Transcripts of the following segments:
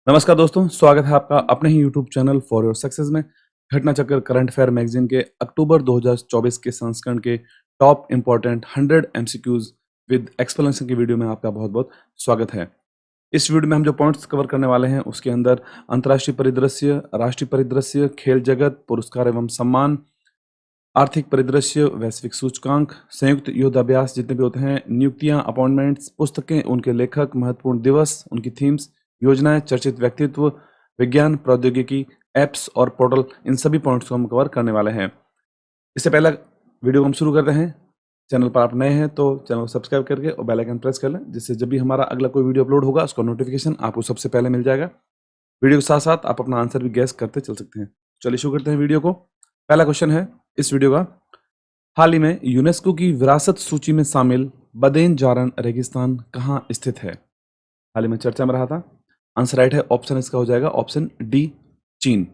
नमस्कार दोस्तों, स्वागत है आपका अपने ही YouTube channel for your success में। घटना चक्कर करंट अफेयर मैगजीन के अक्टूबर 2024 के संस्करण के top important 100 MCQs with explanation की वीडियो में आपका बहुत बहुत स्वागत है। इस वीडियो में हम जो पॉइंट्स कवर करने वाले हैं उसके अंदर अंतर्राष्ट्रीय परिदृश्य, राष्ट्रीय परिदृश्य, खेल जगत, पुरस्कार एवं सम्मान, आर्थिक परिदृश्य, वैश्विक सूचकांक, संयुक्त युद्धाभ्यास जितने भी होते हैं, नियुक्तियां, अपॉइंटमेंट्स, पुस्तकें, उनके लेखक, महत्वपूर्ण दिवस, उनकी थीम्स, योजनाएं, चर्चित व्यक्तित्व, विज्ञान, प्रौद्योगिकी, एप्स और पोर्टल, इन सभी पॉइंट्स को हम कवर करने वाले हैं। इससे पहले वीडियो को हम शुरू करते हैं। चैनल पर आप नए हैं तो चैनल को सब्सक्राइब करके और बेल आइकन प्रेस कर लें, जिससे जब भी हमारा अगला कोई वीडियो अपलोड होगा उसका नोटिफिकेशन आपको सबसे पहले मिल जाएगा। वीडियो के साथ साथ आप अपना आंसर भी गैस करते चल सकते हैं। चलिए शुरू करते हैं वीडियो को। पहला क्वेश्चन है इस वीडियो का, हाल ही में यूनेस्को की विरासत सूची में शामिल बदेन जारन रेगिस्तान कहाँ स्थित है? हाल ही में चर्चा में रहा था। आंसर राइट है, ऑप्शन इसका हो जाएगा ऑप्शन डी, चीन।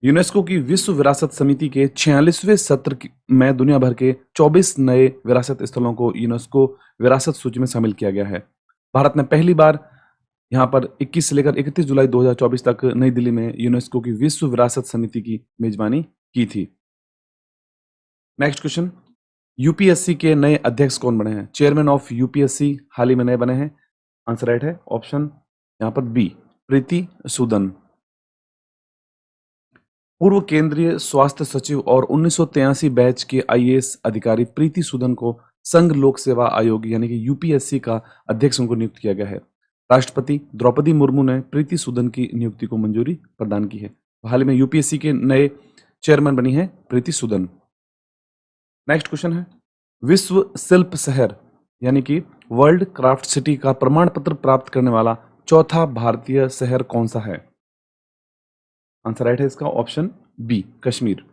यूनेस्को की विश्व विरासत समिति के 46वें सत्र में दुनिया भर के 24 नए विरासत स्थलों को यूनेस्को विरासत सूची में शामिल किया गया है। भारत ने पहली बार यहाँ पर 21 से लेकर 31 जुलाई 2024 तक नई दिल्ली में यूनेस्को की विश्व विरासत समिति की मेजबानी की थी। नेक्स्ट क्वेश्चन, यूपीएससी के नए अध्यक्ष कौन बने हैं? चेयरमैन ऑफ यूपीएससी हाल ही में नए बने हैं। आंसर राइट है, ऑप्शन यहाँ पर बी, प्रीति सूदन। पूर्व केंद्रीय स्वास्थ्य सचिव और 1983 बैच के आईएएस अधिकारी प्रीति सूदन को संघ लोक सेवा आयोग यानी कि यूपीएससी का अध्यक्ष उनको नियुक्त किया गया है। राष्ट्रपति द्रौपदी मुर्मू ने प्रीति सूदन की नियुक्ति को मंजूरी प्रदान की है। हाल ही में यूपीएससी के नए चेयरमैन बनी है प्रीति सूदन। नेक्स्ट क्वेश्चन है, विश्व शिल्प शहर यानी कि वर्ल्ड क्राफ्ट सिटी का प्रमाण पत्र प्राप्त करने वाला चौथा भारतीय शहर कौन सा है? आंसर राइट है इसका ऑप्शन बी, कश्मीर।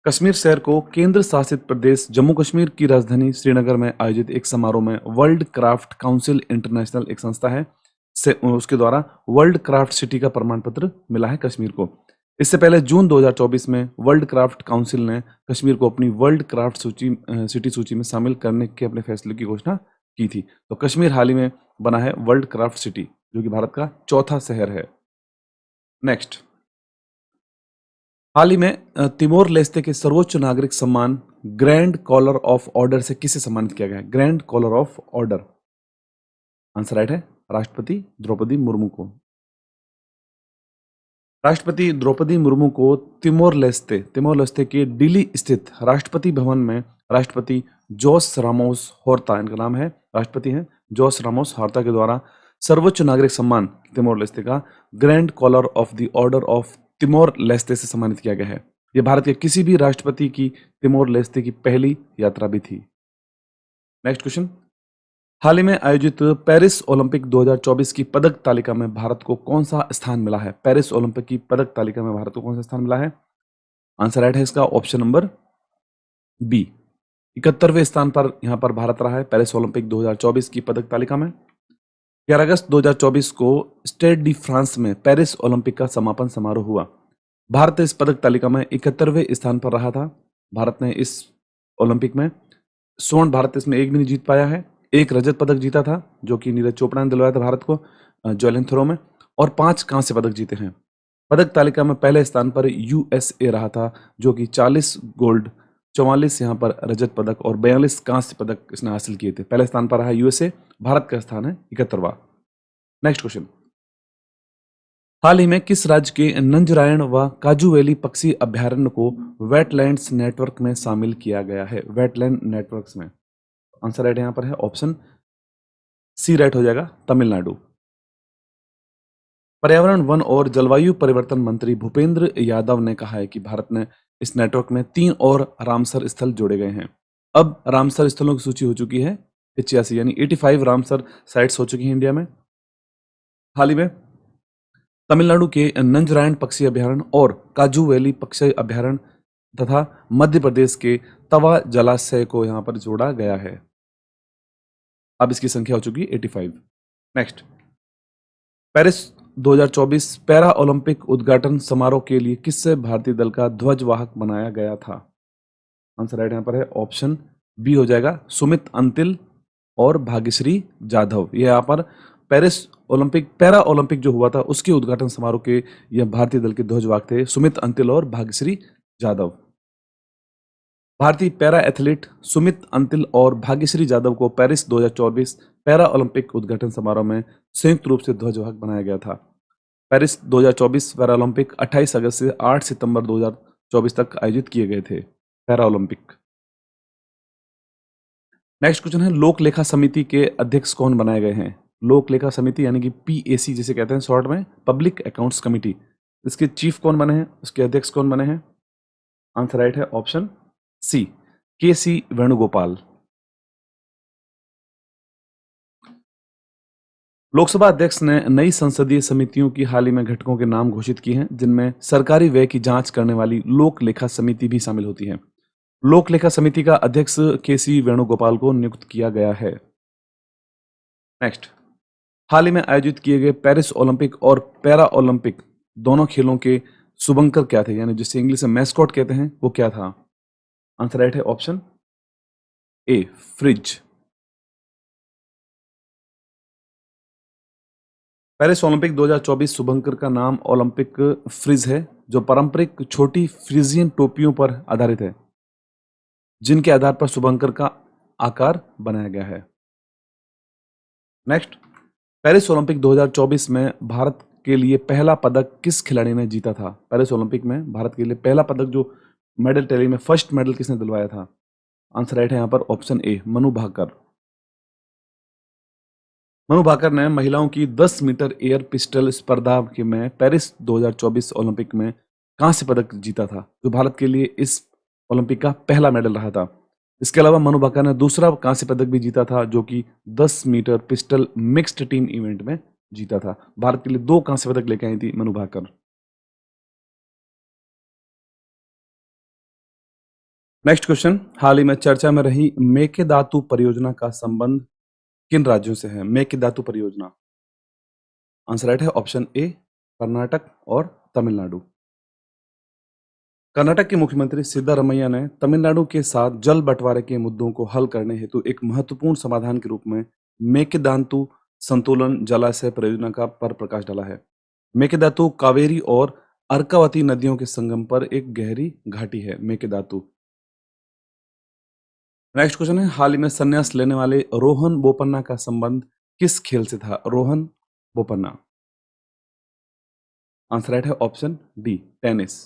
कश्मीर शहर को केंद्र शासित प्रदेश जम्मू कश्मीर की राजधानी श्रीनगर में आयोजित एक समारोह में वर्ल्ड क्राफ्ट काउंसिल इंटरनेशनल एक संस्था है से उसके द्वारा वर्ल्ड क्राफ्ट सिटी का प्रमाण पत्र मिला है कश्मीर को। इससे पहले जून 2024 में वर्ल्ड क्राफ्ट काउंसिल ने कश्मीर को अपनी वर्ल्ड क्राफ्ट सिटी सूची में शामिल करने के अपने फैसले की घोषणा की थी। तो कश्मीर हाल ही में बना है वर्ल्ड क्राफ्ट सिटी, जो कि भारत का चौथा शहर है। नेक्स्ट, हाल ही में तिमोर लेस्ते के सर्वोच्च नागरिक सम्मान ग्रैंड कॉलर ऑफ ऑर्डर से किसे सम्मानित किया गया है? Grand collar of order, answer right है, राष्ट्रपति द्रौपदी मुर्मू को। राष्ट्रपति द्रौपदी मुर्मू को तिमोर लेस्ते के डिली स्थित राष्ट्रपति भवन में राष्ट्रपति जोस रामोस होर्ता, इनका नाम है, राष्ट्रपति हैं जोस रामोस होर्ता के द्वारा सर्वोच्च नागरिक सम्मान तिमोर लेस्ते का grand collar of the order of Timor Leste से सम्मानित किया गया है। यह भारत के किसी भी राष्ट्रपति की तिमोर लेस्ते की पहली यात्रा भी थी। नेक्स्ट क्वेश्चन, हाल ही में आयोजित पेरिस ओलंपिक 2024 की पदक तालिका में भारत को कौन सा स्थान मिला है? पेरिस ओलंपिक की पदक तालिका में भारत को कौन सा स्थान मिला है? आंसर राइट है इसका ऑप्शन नंबर बी, 71वें स्थान पर यहां पर भारत रहा है पेरिस ओलंपिक 2024 की पदक तालिका में। 11 अगस्त 2024 को स्टेड डी फ्रांस में पेरिस ओलंपिक का समापन समारोह हुआ। भारत इस पदक तालिका में 71वें स्थान पर रहा था। भारत ने इस ओलंपिक में स्वर्ण भारत इसमें एक भी नहीं जीत पाया है। एक रजत पदक जीता था जो कि नीरज चोपड़ा ने दिलवाया था भारत को जैवलिन थ्रो में, और 5 कांस्य पदक जीते हैं। पदक तालिका में पहले स्थान पर यूएसए रहा था जो कि 40 गोल्ड, 44 यहाँ पर रजत पदक और 42 कांस्य पदक इसने हासिल किए थे। पहले स्थान पर रहा यूएसए, भारत का स्थान है 71वां। नेक्स्ट क्वेश्चन, हाल ही में किस राज्य के नंजरायण व काजूवेली पक्षी अभ्यारण्य को वेटलैंड्स नेटवर्क में शामिल किया गया है? वेटलैंड नेटवर्क्स में, आंसर राइट यहां पर है ऑप्शन सी राइट हो जाएगा, तमिलनाडु। पर्यावरण, वन और जलवायु परिवर्तन मंत्री भूपेंद्र यादव ने कहा है कि भारत ने इस नेटवर्क में 3 और रामसर स्थल जोड़े गए हैं। अब रामसर स्थलों की सूची हो चुकी है 85, यानी 85 रामसर साइट्स हो चुकी हैं इंडिया में। हाल ही में तमिलनाडु के नंजरायण पक्षी अभ्यारण्य और काजू वैली पक्षी अभ्यारण्य तथा मध्य प्रदेश के तवा जलाशय को यहां पर जोड़ा गया है। अब इसकी संख्या हो चुकी 85। नेक्स्ट, पेरिस 2024 पैरा ओलंपिक उद्घाटन समारोह के लिए किससे भारतीय दल का ध्वजवाहक बनाया गया था? आंसर राइट यहां पर है ऑप्शन बी हो जाएगा, सुमित अंतिल और भाग्यश्री जाधव। ये यहाँ पर पेरिस ओलंपिक पैरा ओलंपिक जो हुआ था उसके उद्घाटन समारोह के यह भारतीय दल के ध्वजवाहक थे, सुमित अंतिल और भाग्यश्री जाधव। भारतीय पैरा एथलीट सुमित अंतिल और भाग्यश्री जाधव को पेरिस 2024 पैरा ओलंपिक उद्घाटन समारोह में संयुक्त रूप से ध्वजवाहक बनाया गया था। पेरिस 2024 पैरा ओलंपिक 28 अगस्त से 8 सितंबर 2024 तक आयोजित किए गए थे। Para Olympic. नेक्स्ट क्वेश्चन है, लोक लेखा समिति के अध्यक्ष कौन बनाए गए हैं? लोक लेखा समिति यानी कि पीएसी जिसे कहते हैं शॉर्ट में, पब्लिक अकाउंट्स कमिटी। इसके चीफ कौन बने हैं, उसके अध्यक्ष कौन बने हैं? आंसर राइट है ऑप्शन सी, के सी वेणुगोपाल। लोकसभा अध्यक्ष ने नई संसदीय समितियों की हाल ही में घटकों के नाम घोषित किए हैं, जिनमें सरकारी व्यय की जांच करने वाली लोक लेखा समिति भी शामिल होती है। लोक लेखा समिति का अध्यक्ष के सी वेणुगोपाल को नियुक्त किया गया है। नेक्स्ट, हाल ही में आयोजित किए गए पेरिस ओलंपिक और पैरा ओलंपिक दोनों खेलों के शुभंकर क्या थे, यानी जिसे इंग्लिश में मैस्कॉट कहते हैं, वो क्या था? आंसर राइट है ऑप्शन ए, फ्रिज। पेरिस ओलंपिक 2024 शुभंकर का नाम ओलंपिक फ्रिज है, जो पारंपरिक छोटी फ्रिजियन टोपियों पर आधारित है, जिनके आधार पर शुभंकर का आकार बनाया गया है। नेक्स्ट, पेरिस ओलंपिक 2024 में भारत के लिए पहला पदक किस खिलाड़ी ने जीता था? पेरिस ओलंपिक में भारत के लिए पहला पदक जो मेडल टैली में फर्स्ट मेडल किसने दिलवाया था? आंसर राइट है यहाँ पर ऑप्शन ए, मनु भाकर। मनु भाकर ने महिलाओं की 10 मीटर एयर पिस्टल स्पर्धा में पेरिस 2024 ओलंपिक में कांस्य पदक जीता था, जो भारत के लिए इस ओलंपिक का पहला मेडल रहा था। इसके अलावा मनु भाकर ने दूसरा कांस्य पदक भी जीता था, जो कि 10 metre pistol mixed team event में जीता था। भारत के लिए 2 कांस्य पदक लेकर आई थी मनु भाकर। नेक्स्ट क्वेश्चन, हाल ही में चर्चा में रही मेकेदातु परियोजना का संबंध किन राज्यों से है? मेकेदातु परियोजना। आंसर राइट है ऑप्शन ए, कर्नाटक और तमिलनाडु। कर्नाटक के मुख्यमंत्री सिद्धारमैया ने तमिलनाडु के साथ जल बंटवारे के मुद्दों को हल करने हेतु एक महत्वपूर्ण समाधान के रूप में मेकेदातु संतुलन जलाशय परियोजना का पर प्रकाश डाला है। मेकेदातु कावेरी और अर्कावती नदियों के संगम पर एक गहरी घाटी है मेकेदातु। नेक्स्ट क्वेश्चन है, हाल ही में संन्यास लेने वाले रोहन बोपन्ना का संबंध किस खेल से था? रोहन बोपन्ना। आंसर राइट है ऑप्शन डी, टेनिस।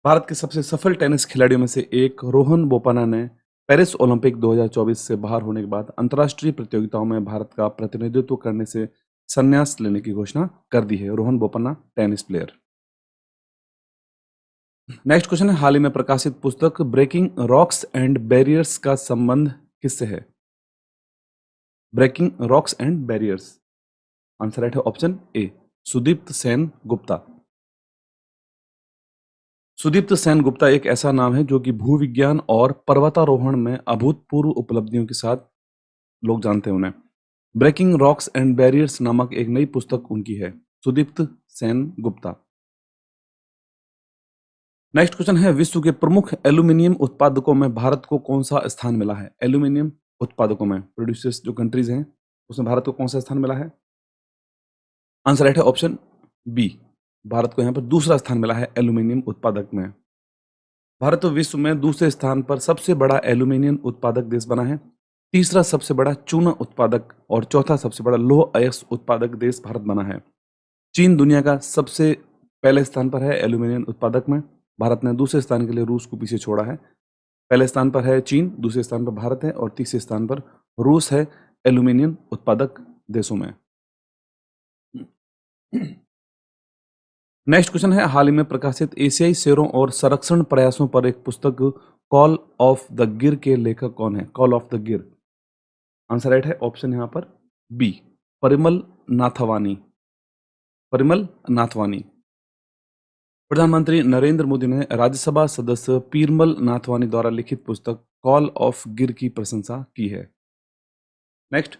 भारत के सबसे सफल टेनिस खिलाड़ियों में से एक रोहन बोपन्ना ने पेरिस ओलंपिक 2024 से बाहर होने के बाद अंतर्राष्ट्रीय प्रतियोगिताओं में भारत का प्रतिनिधित्व करने से संन्यास लेने की घोषणा कर दी है। Rohan Bopanna tennis player. Next question है, हाल ही में प्रकाशित पुस्तक ब्रेकिंग रॉक्स एंड बैरियर्स का संबंध किससे है? Breaking rocks and barriers. Answer right है ऑप्शन ए, सुदीप्त सेन गुप्ता। सुदीप्त सेन गुप्ता एक ऐसा नाम है जो कि भूविज्ञान और पर्वतारोहण में अभूतपूर्व उपलब्धियों के साथ लोग जानते हैं उन्हें। ब्रेकिंग रॉक्स एंड बैरियर्स नामक एक नई पुस्तक उनकी है, सुदीप्त सेन गुप्ता। नेक्स्ट क्वेश्चन है, विश्व के प्रमुख एल्यूमिनियम उत्पादकों में भारत को कौन सा स्थान मिला है? एल्यूमिनियम उत्पादकों में प्रोड्यूसर्स जो कंट्रीज हैं उसमें भारत को कौन सा स्थान मिला है? आंसर राइट है ऑप्शन बी, भारत को यहाँ पर दूसरा स्थान मिला है एल्यूमिनियम उत्पादक में। भारत विश्व में दूसरे स्थान पर सबसे बड़ा एल्यूमिनियम उत्पादक देश बना है, तीसरा सबसे बड़ा चूना उत्पादक और चौथा सबसे बड़ा लौह अयस्क उत्पादक देश भारत बना है। चीन दुनिया का सबसे पहले स्थान पर है एल्यूमिनियम उत्पादक में। भारत ने दूसरे स्थान के लिए रूस को पीछे छोड़ा है। पहले स्थान पर है चीन, दूसरे स्थान पर भारत है और तीसरे स्थान पर रूस है एल्यूमिनियम उत्पादक देशों में। नेक्स्ट क्वेश्चन है, हाल ही में प्रकाशित एशियाई शेरों और संरक्षण प्रयासों पर एक पुस्तक कॉल ऑफ द गिर के लेखक कौन है? कॉल ऑफ द गिर। आंसर राइट है ऑप्शन यहाँ पर बी, परिमल नाथवानी। परिमल नाथवानी। प्रधानमंत्री नरेंद्र मोदी ने राज्यसभा सदस्य पीरमल नाथवानी द्वारा लिखित पुस्तक कॉल ऑफ गिर की प्रशंसा की है। नेक्स्ट,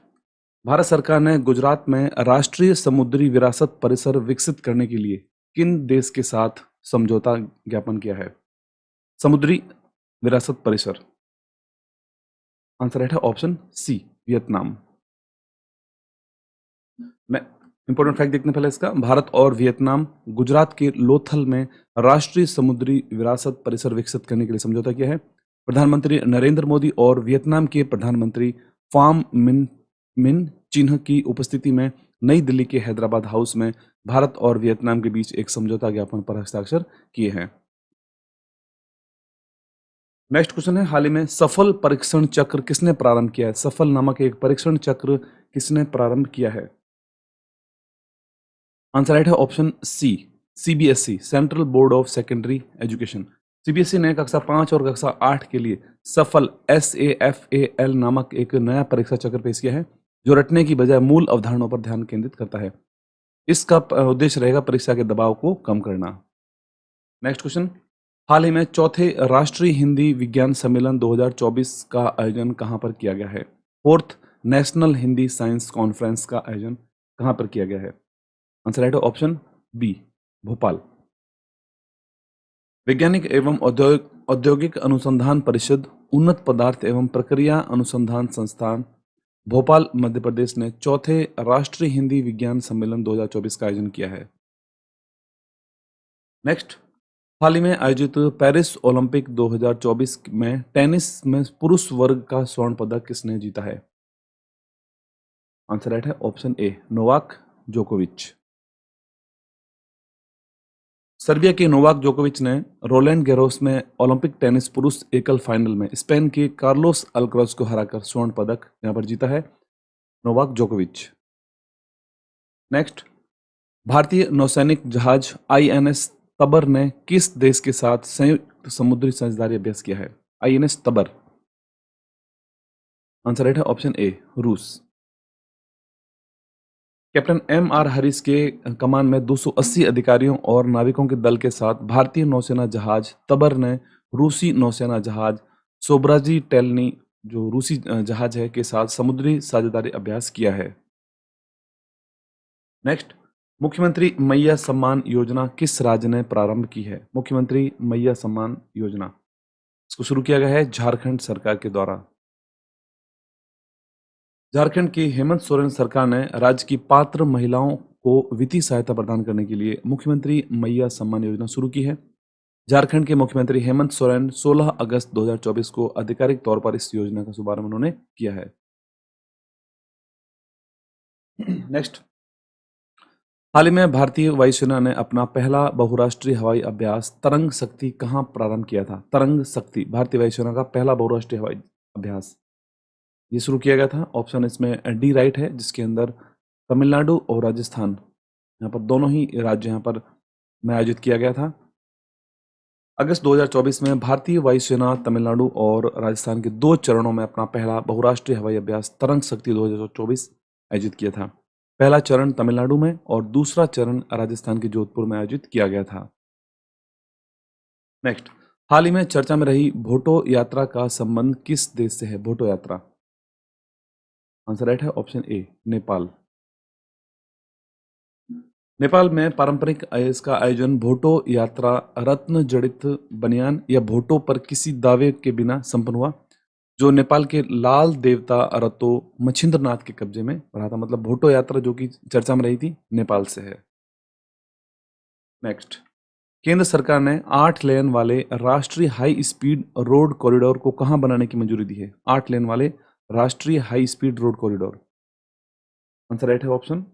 भारत सरकार ने गुजरात में राष्ट्रीय समुद्री विरासत परिसर विकसित करने के लिए किन देश के साथ समझौता ज्ञापन किया है? समुद्री विरासत परिसर। आंसर राइट है ऑप्शन सी, वियतनाम। मैं इंपॉर्टेंट फैक्ट देखने पहले इसका, भारत और वियतनाम गुजरात के लोथल में राष्ट्रीय समुद्री विरासत परिसर विकसित करने के लिए समझौता किया है। प्रधानमंत्री नरेंद्र मोदी और वियतनाम के प्रधानमंत्री फाम मिन मिन चिन्ह की उपस्थिति में नई दिल्ली के हैदराबाद हाउस में भारत और वियतनाम के बीच एक समझौता ज्ञापन पर हस्ताक्षर किए हैं। नेक्स्ट क्वेश्चन है, हाल ही में सफल परीक्षण चक्र किसने प्रारंभ किया है? सफल नामक एक परीक्षण चक्र किसने प्रारंभ किया है? आंसर राइट है option C, CBSE, Central Board of Secondary Education. CBSE ने कक्षा 5 और कक्षा 8 के लिए सफल SAFAL नामक एक नया परीक्षा चक्र पेश किया है, जो रटने की बजाय मूल अवधारणाओं पर ध्यान केंद्रित करता है। इसका उद्देश्य रहेगा परीक्षा के दबाव को कम करना। नेक्स्ट क्वेश्चन, हाल ही में चौथे राष्ट्रीय हिंदी विज्ञान सम्मेलन 2024 का आयोजन कहां पर किया गया है? Fourth national Hindi science conference का आयोजन कहां पर किया गया है? आंसर राइट है ऑप्शन बी, भोपाल। वैज्ञानिक एवं औद्योगिक अनुसंधान परिषद, उन्नत पदार्थ एवं प्रक्रिया अनुसंधान संस्थान, भोपाल मध्य प्रदेश ने चौथे राष्ट्रीय हिंदी विज्ञान सम्मेलन 2024 का आयोजन किया है। नेक्स्ट, हाल ही में आयोजित पेरिस ओलंपिक 2024 में टेनिस में पुरुष वर्ग का स्वर्ण पदक किसने जीता है? आंसर राइट है ऑप्शन ए, नोवाक जोकोविच। सर्बिया के नोवाक जोकोविच ने रोलैंड गैरोस में ओलंपिक टेनिस पुरुष एकल फाइनल में स्पेन के कार्लोस अल्कराज को हराकर स्वर्ण पदक यहां पर जीता है नोवाक जोकोविच। नेक्स्ट, भारतीय नौसैनिक जहाज INS तबर ने किस देश के साथ संयुक्त समुद्री साझेदारी अभ्यास किया है? INS तबर। आंसर राइट है ऑप्शन ए, रूस। कैप्टन MR हरीश के कमान में 280 अधिकारियों और नाविकों के दल के साथ भारतीय नौसेना जहाज तबर ने रूसी नौसेना जहाज सोब्राजी टेलनी, जो रूसी जहाज है, के साथ समुद्री साझेदारी अभ्यास किया है। नेक्स्ट, मुख्यमंत्री मैया सम्मान योजना किस राज्य ने प्रारंभ की है? मुख्यमंत्री मैया सम्मान योजना, इसको शुरू किया गया है झारखंड सरकार के द्वारा। झारखंड की हेमंत सोरेन सरकार ने राज्य की पात्र महिलाओं को वित्तीय सहायता प्रदान करने के लिए मुख्यमंत्री मैया सम्मान योजना शुरू की है। झारखंड के मुख्यमंत्री हेमंत सोरेन 16 अगस्त 2024 को आधिकारिक तौर पर इस योजना का शुभारंभ उन्होंने किया है। नेक्स्ट, हाल ही में भारतीय वायुसेना ने अपना पहला बहुराष्ट्रीय हवाई अभ्यास तरंग शक्ति कहां प्रारंभ किया था? तरंग शक्ति, भारतीय वायुसेना का पहला बहुराष्ट्रीय हवाई अभ्यास ये शुरू किया गया था। ऑप्शन इसमें डी राइट है, जिसके अंदर तमिलनाडु और राजस्थान, यहाँ पर दोनों ही राज्य यहाँ पर में आयोजित किया गया था। अगस्त 2024 में भारतीय वायुसेना तमिलनाडु और राजस्थान के 2 चरणों में अपना पहला बहुराष्ट्रीय हवाई अभ्यास तरंग शक्ति 2024 आयोजित किया था। पहला चरण तमिलनाडु में और दूसरा चरण राजस्थान के जोधपुर में आयोजित किया गया था। नेक्स्ट, हाल ही में चर्चा में रही भोटो यात्रा का संबंध किस देश से है? भोटो यात्रा, आंसर राइट है ऑप्शन ए, नेपाल। नेपाल में पारंपरिक इसका आयोजन भोटो यात्रा रत्न जड़ित बनियान या भोटो पर किसी दावे के बिना संपन्न हुआ, जो नेपाल के लाल देवता रतो मछिंद्रनाथ के कब्जे में रहा था। मतलब भोटो यात्रा जो कि चर्चा में रही थी, नेपाल से है। नेक्स्ट, केंद्र सरकार ने 8 लेन वाले राष्ट्रीय हाई स्पीड रोड कॉरिडोर को कहां बनाने की मंजूरी दी है? 8 लेन वाले राष्ट्रीय high speed road corridor, answer right है ऑप्शन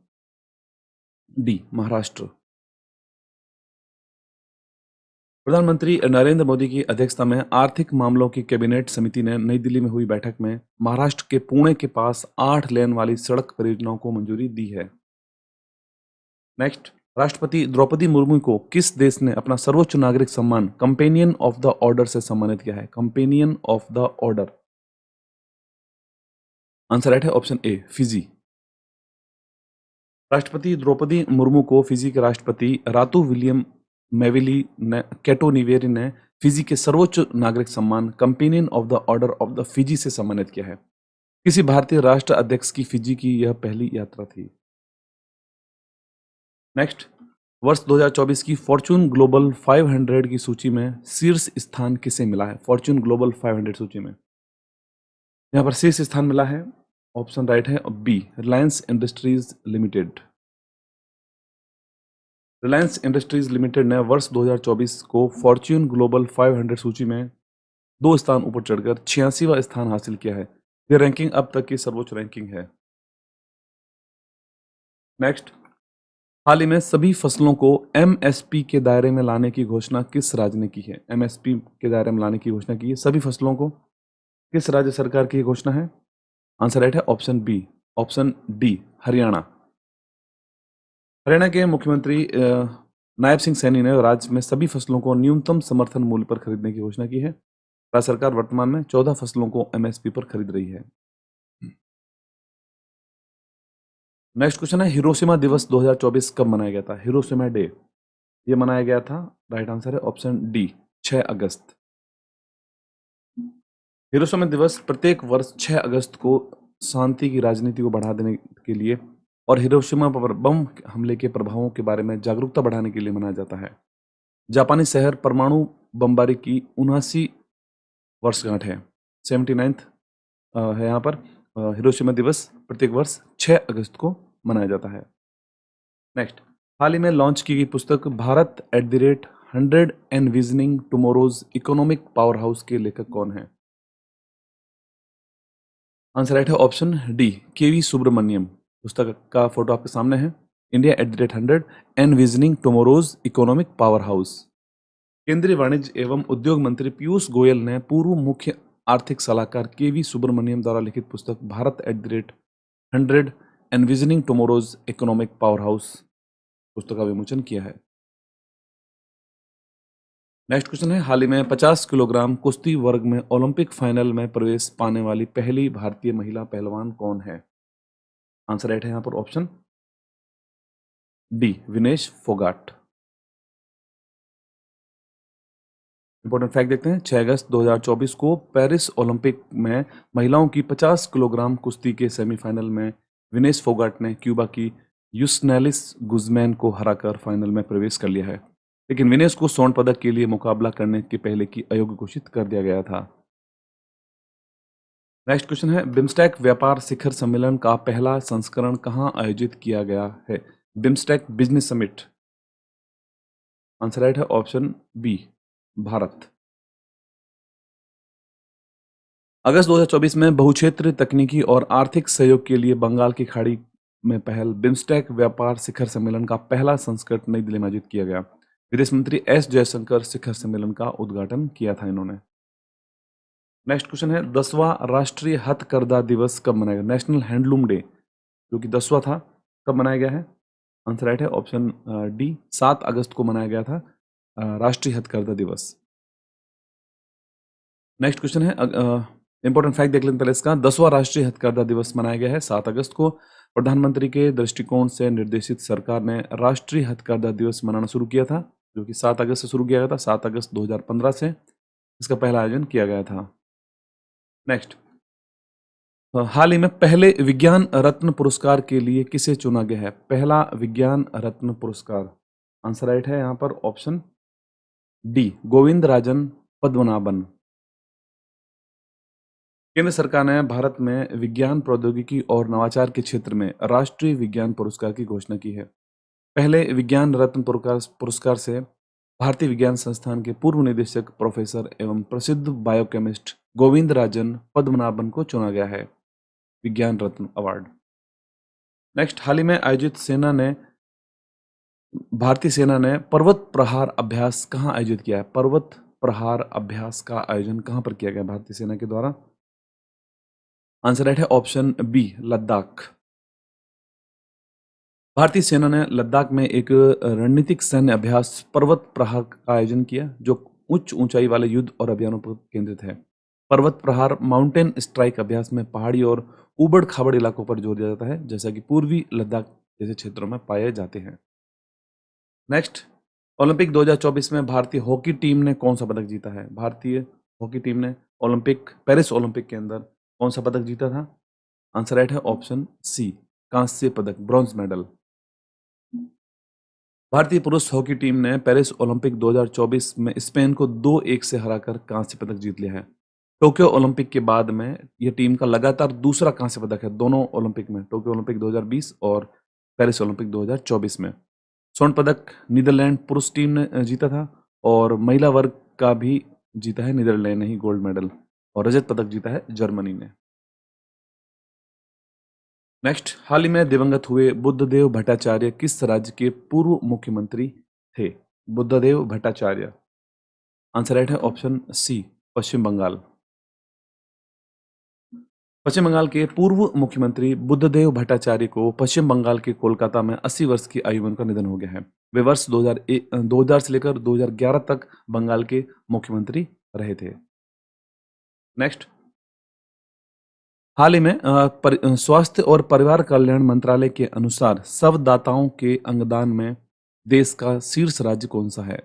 डी, महाराष्ट्र। प्रधानमंत्री नरेंद्र मोदी की अध्यक्षता में आर्थिक मामलों की कैबिनेट समिति ने नई दिल्ली में हुई बैठक में महाराष्ट्र के पुणे के पास 8 लेन वाली सड़क परियोजनाओं को मंजूरी दी है। नेक्स्ट, राष्ट्रपति द्रौपदी मुर्मू को किस देश ने अपना सर्वोच्च नागरिक सम्मान कंपेनियन ऑफ द ऑर्डर से सम्मानित किया है? Companion of the order, answer right है ऑप्शन ए, फिजी। राष्ट्रपति द्रौपदी मुर्मू को फिजी के राष्ट्रपति रातू विलियम मेविली कैटोनिवेरी ने फिजी के सर्वोच्च नागरिक सम्मान companion of the order of the Fiji से सम्मानित किया है। किसी भारतीय राष्ट्र अध्यक्ष की फिजी की यह पहली यात्रा थी। नेक्स्ट, वर्ष 2024 की फॉर्च्यून ग्लोबल 500 की सूची में शीर्ष स्थान किसे मिला है? फॉर्च्यून ग्लोबल 500 सूची में यहाँ पर शीर्ष स्थान मिला है, ऑप्शन राइट है B, Reliance Industries Limited. Reliance Industries Limited ने वर्ष 2024 को फॉर्च्यून ग्लोबल 500 सूची में 2 स्थान ऊपर चढ़कर 86वां स्थान हासिल किया है। यह रैंकिंग अब तक की सर्वोच्च रैंकिंग है। नेक्स्ट, हाल ही में सभी फसलों को एमएसपी के दायरे में लाने की घोषणा किस राज्य ने की है? एमएसपी के दायरे में लाने की घोषणा की है सभी फसलों को, किस राज्य सरकार की घोषणा है? आंसर राइट है option B, option D, Haryana. Haryana के मुख्यमंत्री नायब सिंह सैनी ने राज्य में सभी फसलों को न्यूनतम समर्थन मूल्य पर खरीदने की घोषणा की है। राज्य सरकार वर्तमान में 14 फसलों को एमएसपी पर खरीद रही है। नेक्स्ट क्वेश्चन है, हिरोशिमा दिवस 2024 कब मनाया गया था? हिरोशिमा डे ये मनाया गया था, राइट आंसर है ऑप्शन डी, 6 अगस्त। हिरोशिमा दिवस प्रत्येक वर्ष 6 अगस्त को शांति की राजनीति को बढ़ा देने के लिए और हिरोशिमा पर बम हमले के प्रभावों के बारे में जागरूकता बढ़ाने के लिए मनाया जाता है। जापानी शहर परमाणु बमबारी की 79 वर्षगांठ है, 79th है यहाँ पर। हिरोशिमा दिवस प्रत्येक वर्ष 6 अगस्त को मनाया जाता है। नेक्स्ट, हाल ही में लॉन्च की गई पुस्तक Bharat @100 envisioning tomorrow's economic power house के लेखक कौन है? आंसर राइट है ऑप्शन डी, केवी सुब्रमण्यम। पुस्तक का फोटो आपके सामने है, India @100 envisioning tomorrow's economic power house. केंद्रीय वाणिज्य एवं उद्योग मंत्री पीयूष गोयल ने पूर्व मुख्य आर्थिक सलाहकार केवी सुब्रमण्यम द्वारा लिखित पुस्तक Bharat @100 envisioning tomorrow's economic power house पुस्तक का विमोचन किया है। नेक्स्ट क्वेश्चन है, हाल ही में 50 किलोग्राम कुश्ती वर्ग में ओलंपिक फाइनल में प्रवेश पाने वाली पहली भारतीय महिला पहलवान कौन है? आंसर राइट है यहाँ पर option D, Vinesh Phogat. Important fact देखते हैं, 6 अगस्त 2024 को पेरिस ओलंपिक में महिलाओं की 50 किलोग्राम कुश्ती के सेमीफाइनल में विनेश फोगाट ने क्यूबा की यूस्नेलिस गुजमैन को हराकर फाइनल में प्रवेश कर लिया है, लेकिन विनेश को स्वर्ण पदक के लिए मुकाबला करने के पहले की अयोग्य घोषित कर दिया गया था। नेक्स्ट क्वेश्चन है, बिम्स्टेक व्यापार शिखर सम्मेलन का पहला संस्करण कहाँ आयोजित किया गया है? BIMSTEC business summit. Answer right है ऑप्शन बी, भारत। अगस्त 2024 में बहुक्षेत्रीय तकनीकी और आर्थिक सहयोग के लिए बंगाल की खाड़ी में पहल बिम्स्टेक व्यापार शिखर सम्मेलन का पहला संस्करण नई दिल्ली में आयोजित किया गया। विदेश मंत्री एस जयशंकर शिखर सम्मेलन का उद्घाटन किया था इन्होंने। नेक्स्ट क्वेश्चन है, 10वां राष्ट्रीय हथकरघा दिवस कब मनाया गया? नेशनल हैंडलूम डे जो कि 10वां था, कब मनाया गया है? आंसर राइट है ऑप्शन डी, 7 अगस्त को मनाया गया था राष्ट्रीय हथकरघा दिवस। नेक्स्ट क्वेश्चन है, इंपॉर्टेंट फैक्ट देख लेते हैं पहले इसका। 10वां राष्ट्रीय हथकरघा दिवस मनाया गया है 7 अगस्त को। प्रधानमंत्री के दृष्टिकोण से निर्देशित सरकार ने राष्ट्रीय हथकरघा दिवस मनाना शुरू किया था, जो कि 7 अगस्त से शुरू किया गया था। 7 अगस्त 2015 से इसका पहला आयोजन किया गया था। नेक्स्ट, हाल ही में पहले विज्ञान रत्न पुरस्कार के लिए किसे चुना गया है? पहला विज्ञान रत्न पुरस्कार, आंसर राइट है यहाँ पर ऑप्शन डी, गोविंद राजन पद्मनाभन। केंद्र सरकार ने भारत में विज्ञान प्रौद्योगिकी और नवाचार के क्षेत्र में राष्ट्रीय विज्ञान पुरस्कार की घोषणा की है। पहले विज्ञान रत्न पुरस्कार से भारतीय विज्ञान संस्थान के पूर्व निदेशक प्रोफेसर एवं प्रसिद्ध बायोकेमिस्ट गोविंद राजन पद्मनाभन को चुना गया है विज्ञान रत्न अवार्ड। नेक्स्ट, हाल ही में आयोजित भारतीय सेना ने पर्वत प्रहार अभ्यास कहाँ आयोजित किया है? पर्वत प्रहार अभ्यास का आयोजन कहाँ पर किया गया भारतीय सेना के द्वारा? आंसर राइट है ऑप्शन बी, लद्दाख। भारतीय सेना ने लद्दाख में एक रणनीतिक सैन्य अभ्यास पर्वत प्रहार का आयोजन किया, जो उच्च ऊंचाई वाले युद्ध और अभियानों पर केंद्रित है। पर्वत प्रहार माउंटेन स्ट्राइक अभ्यास में पहाड़ी और उबड़ खाबड़ इलाकों पर जोर दिया जाता है, जैसा कि पूर्वी लद्दाख जैसे क्षेत्रों में पाए जाते हैं। नेक्स्ट, ओलंपिक 2024 में भारतीय हॉकी टीम ने कौन सा पदक जीता है? भारतीय हॉकी टीम ने पेरिस ओलंपिक के अंदर कौन सा पदक जीता था? आंसर राइट है ऑप्शन सी, कांस्य पदक, ब्रॉन्ज मेडल। भारतीय पुरुष हॉकी टीम ने पेरिस ओलंपिक 2024 में स्पेन को 2-1 से हराकर कांस्य पदक जीत लिया है। टोक्यो ओलंपिक के बाद में ये टीम का लगातार दूसरा कांस्य पदक है दोनों ओलंपिक में, टोक्यो ओलंपिक 2020 और पेरिस ओलंपिक 2024 में। स्वर्ण पदक नीदरलैंड पुरुष टीम ने जीता था और महिला वर्ग का भी जीता है नीदरलैंड ने ही गोल्ड मेडल, और रजत पदक जीता है जर्मनी ने। नेक्स्ट, हाल ही में दिवंगत हुए बुद्धदेव भट्टाचार्य किस राज्य के पूर्व मुख्यमंत्री थे? बुद्धदेव भट्टाचार्य, आंसर राइट है ऑप्शन सी, पश्चिम बंगाल। पश्चिम बंगाल के पूर्व मुख्यमंत्री बुद्धदेव भट्टाचार्य को पश्चिम बंगाल के कोलकाता में 80 वर्ष की आयु में उनका निधन हो गया है। वे वर्ष 2000 से लेकर 2011 तक बंगाल के मुख्यमंत्री रहे थे। नेक्स्ट, हाल ही में स्वास्थ्य और परिवार कल्याण मंत्रालय के अनुसार शवदाताओं के अंगदान में देश का शीर्ष राज्य कौन सा है?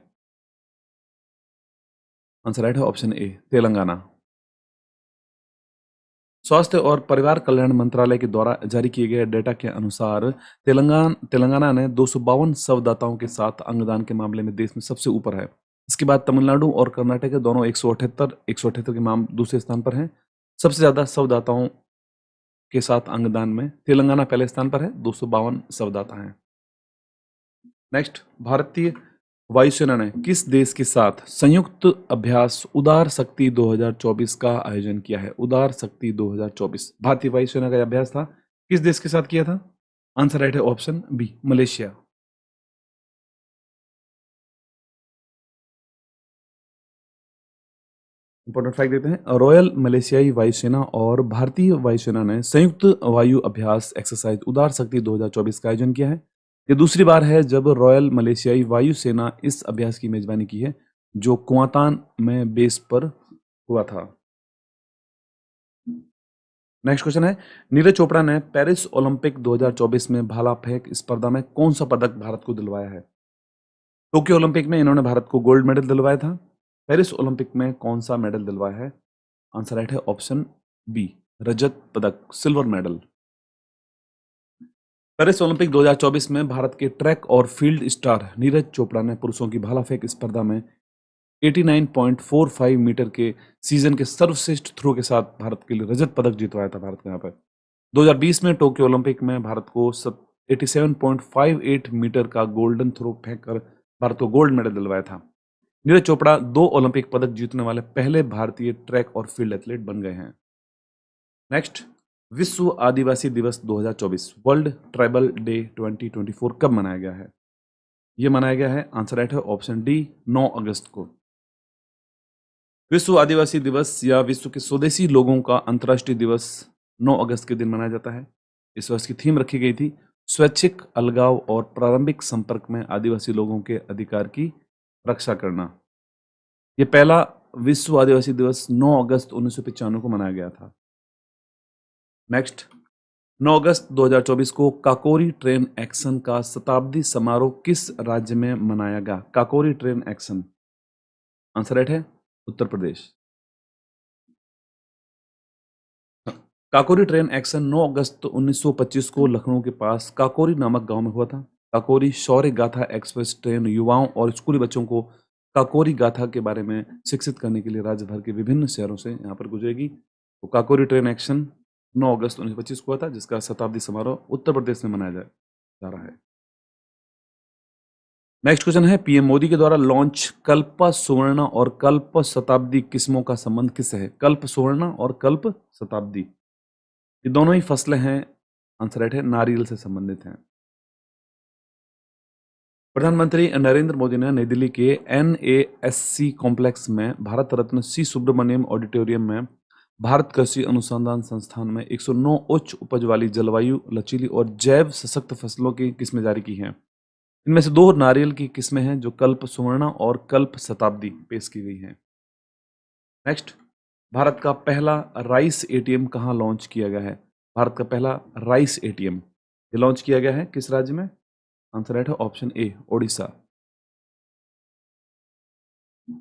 आंसर राइट है ऑप्शन ए, तेलंगाना। स्वास्थ्य और परिवार कल्याण मंत्रालय के द्वारा जारी किए गए डेटा के अनुसार तेलंगाना ने 252 शवदाताओं के साथ अंगदान के मामले में देश में सबसे ऊपर है। इसके बाद तमिलनाडु और कर्नाटक के दोनों 178 के मामले दूसरे स्थान पर हैं। सबसे ज्यादा शवदाताओं के साथ अंगदान में तेलंगाना पहले स्थान पर है, 252 शवदाता हैं। नेक्स्ट, भारतीय वायुसेना ने किस देश के साथ संयुक्त अभ्यास उदार शक्ति 2024 का आयोजन किया है? उदार शक्ति 2024 भारतीय वायुसेना का अभ्यास था, किस देश के साथ किया था? आंसर राइट है option B, Malaysia. Important fact देते हैं, रॉयल मलेशियाई वायुसेना और भारतीय वायुसेना ने संयुक्त वायु अभ्यास एक्सरसाइज उदार शक्ति 2024 का आयोजन किया है। ये दूसरी बार है जब रॉयल मलेशियाई वायुसेना इस अभ्यास की मेजबानी की है, जो कुआंतान में बेस पर हुआ था। नेक्स्ट क्वेश्चन है, नीरज चोपड़ा ने पेरिस ओलंपिक 2024 में भाला फेंक स्पर्धा में कौन सा पदक भारत को दिलवाया है? टोक्यो ओलंपिक में इन्होंने भारत को गोल्ड मेडल दिलवाया था। पेरिस ओलंपिक में कौन सा मेडल दिलवाया है? आंसर राइट है ऑप्शन बी, रजत पदक, सिल्वर मेडल। पेरिस ओलंपिक 2024 में भारत के ट्रैक और फील्ड स्टार नीरज चोपड़ा ने पुरुषों की भाला फेंक स्पर्धा में 89.45 मीटर के सीजन के सर्वश्रेष्ठ थ्रो के साथ भारत के लिए रजत पदक जीतवाया था। भारत के यहाँ पर 2020 में टोक्यो ओलंपिक में भारत को 87.58 मीटर का गोल्डन थ्रो फेंककर भारत को गोल्ड मेडल दिलवाया था। नीरज चोपड़ा 2 ओलंपिक पदक जीतने वाले पहले भारतीय ट्रैक और फील्ड एथलीट बन गए हैं। नेक्स्ट, विश्व आदिवासी दिवस 2024 वर्ल्ड ट्राइबल डे 2024 कब मनाया गया है? यह मनाया गया है, आंसर राइट है ऑप्शन डी, 9 अगस्त को। विश्व आदिवासी दिवस या विश्व के स्वदेशी लोगों का अंतर्राष्ट्रीय दिवस 9 अगस्त के दिन मनाया जाता है। इस वर्ष की थीम रखी गई थी स्वैच्छिक अलगाव और प्रारंभिक संपर्क में आदिवासी लोगों के अधिकार की रक्षा करना। यह पहला विश्व आदिवासी दिवस 9 अगस्त 1995 को मनाया गया था। नेक्स्ट, 9 अगस्त 2024 को काकोरी ट्रेन एक्शन का शताब्दी समारोह किस राज्य में मनाया गया? Kakori train action, answer right है उत्तर प्रदेश। काकोरी ट्रेन एक्शन 9 अगस्त 1925 को लखनऊ के पास काकोरी नामक गांव में हुआ था। काकोरी शौर्य गाथा एक्सप्रेस ट्रेन युवाओं और स्कूली बच्चों को काकोरी गाथा के बारे में शिक्षित करने के लिए राज्य भर के विभिन्न शहरों से यहाँ पर गुजरेगी। तो काकोरी ट्रेन एक्शन 9 अगस्त 1925 को हुआ था, जिसका शताब्दी समारोह उत्तर प्रदेश में मनाया जा रहा है। नेक्स्ट क्वेश्चन है, पीएम मोदी के द्वारा लॉन्च कल्प सुवर्ण और कल्प शताब्दी किस्मों का संबंध किससे है? कल्प सुवर्ण और कल्प शताब्दी ये दोनों ही फसलें हैं, आंसर राइट है, नारियल से संबंधित हैं। प्रधानमंत्री नरेंद्र मोदी ने नई दिल्ली के NASC कॉम्प्लेक्स में भारत रत्न सी सुब्रमण्यम ऑडिटोरियम में भारत कृषि अनुसंधान संस्थान में 109 उच्च उपज वाली जलवायु लचीली और जैव सशक्त फसलों की किस्में जारी की हैं। इनमें से 2 नारियल की किस्में हैं जो कल्प सुवर्ण और कल्प शताब्दी पेश की गई हैं। नेक्स्ट, भारत का पहला राइस ATM कहाँ लॉन्च किया गया है? भारत का पहला राइस ATM ये लॉन्च किया गया है किस राज्य में? आंसर राइट है ऑप्शन ए, ओडिशा।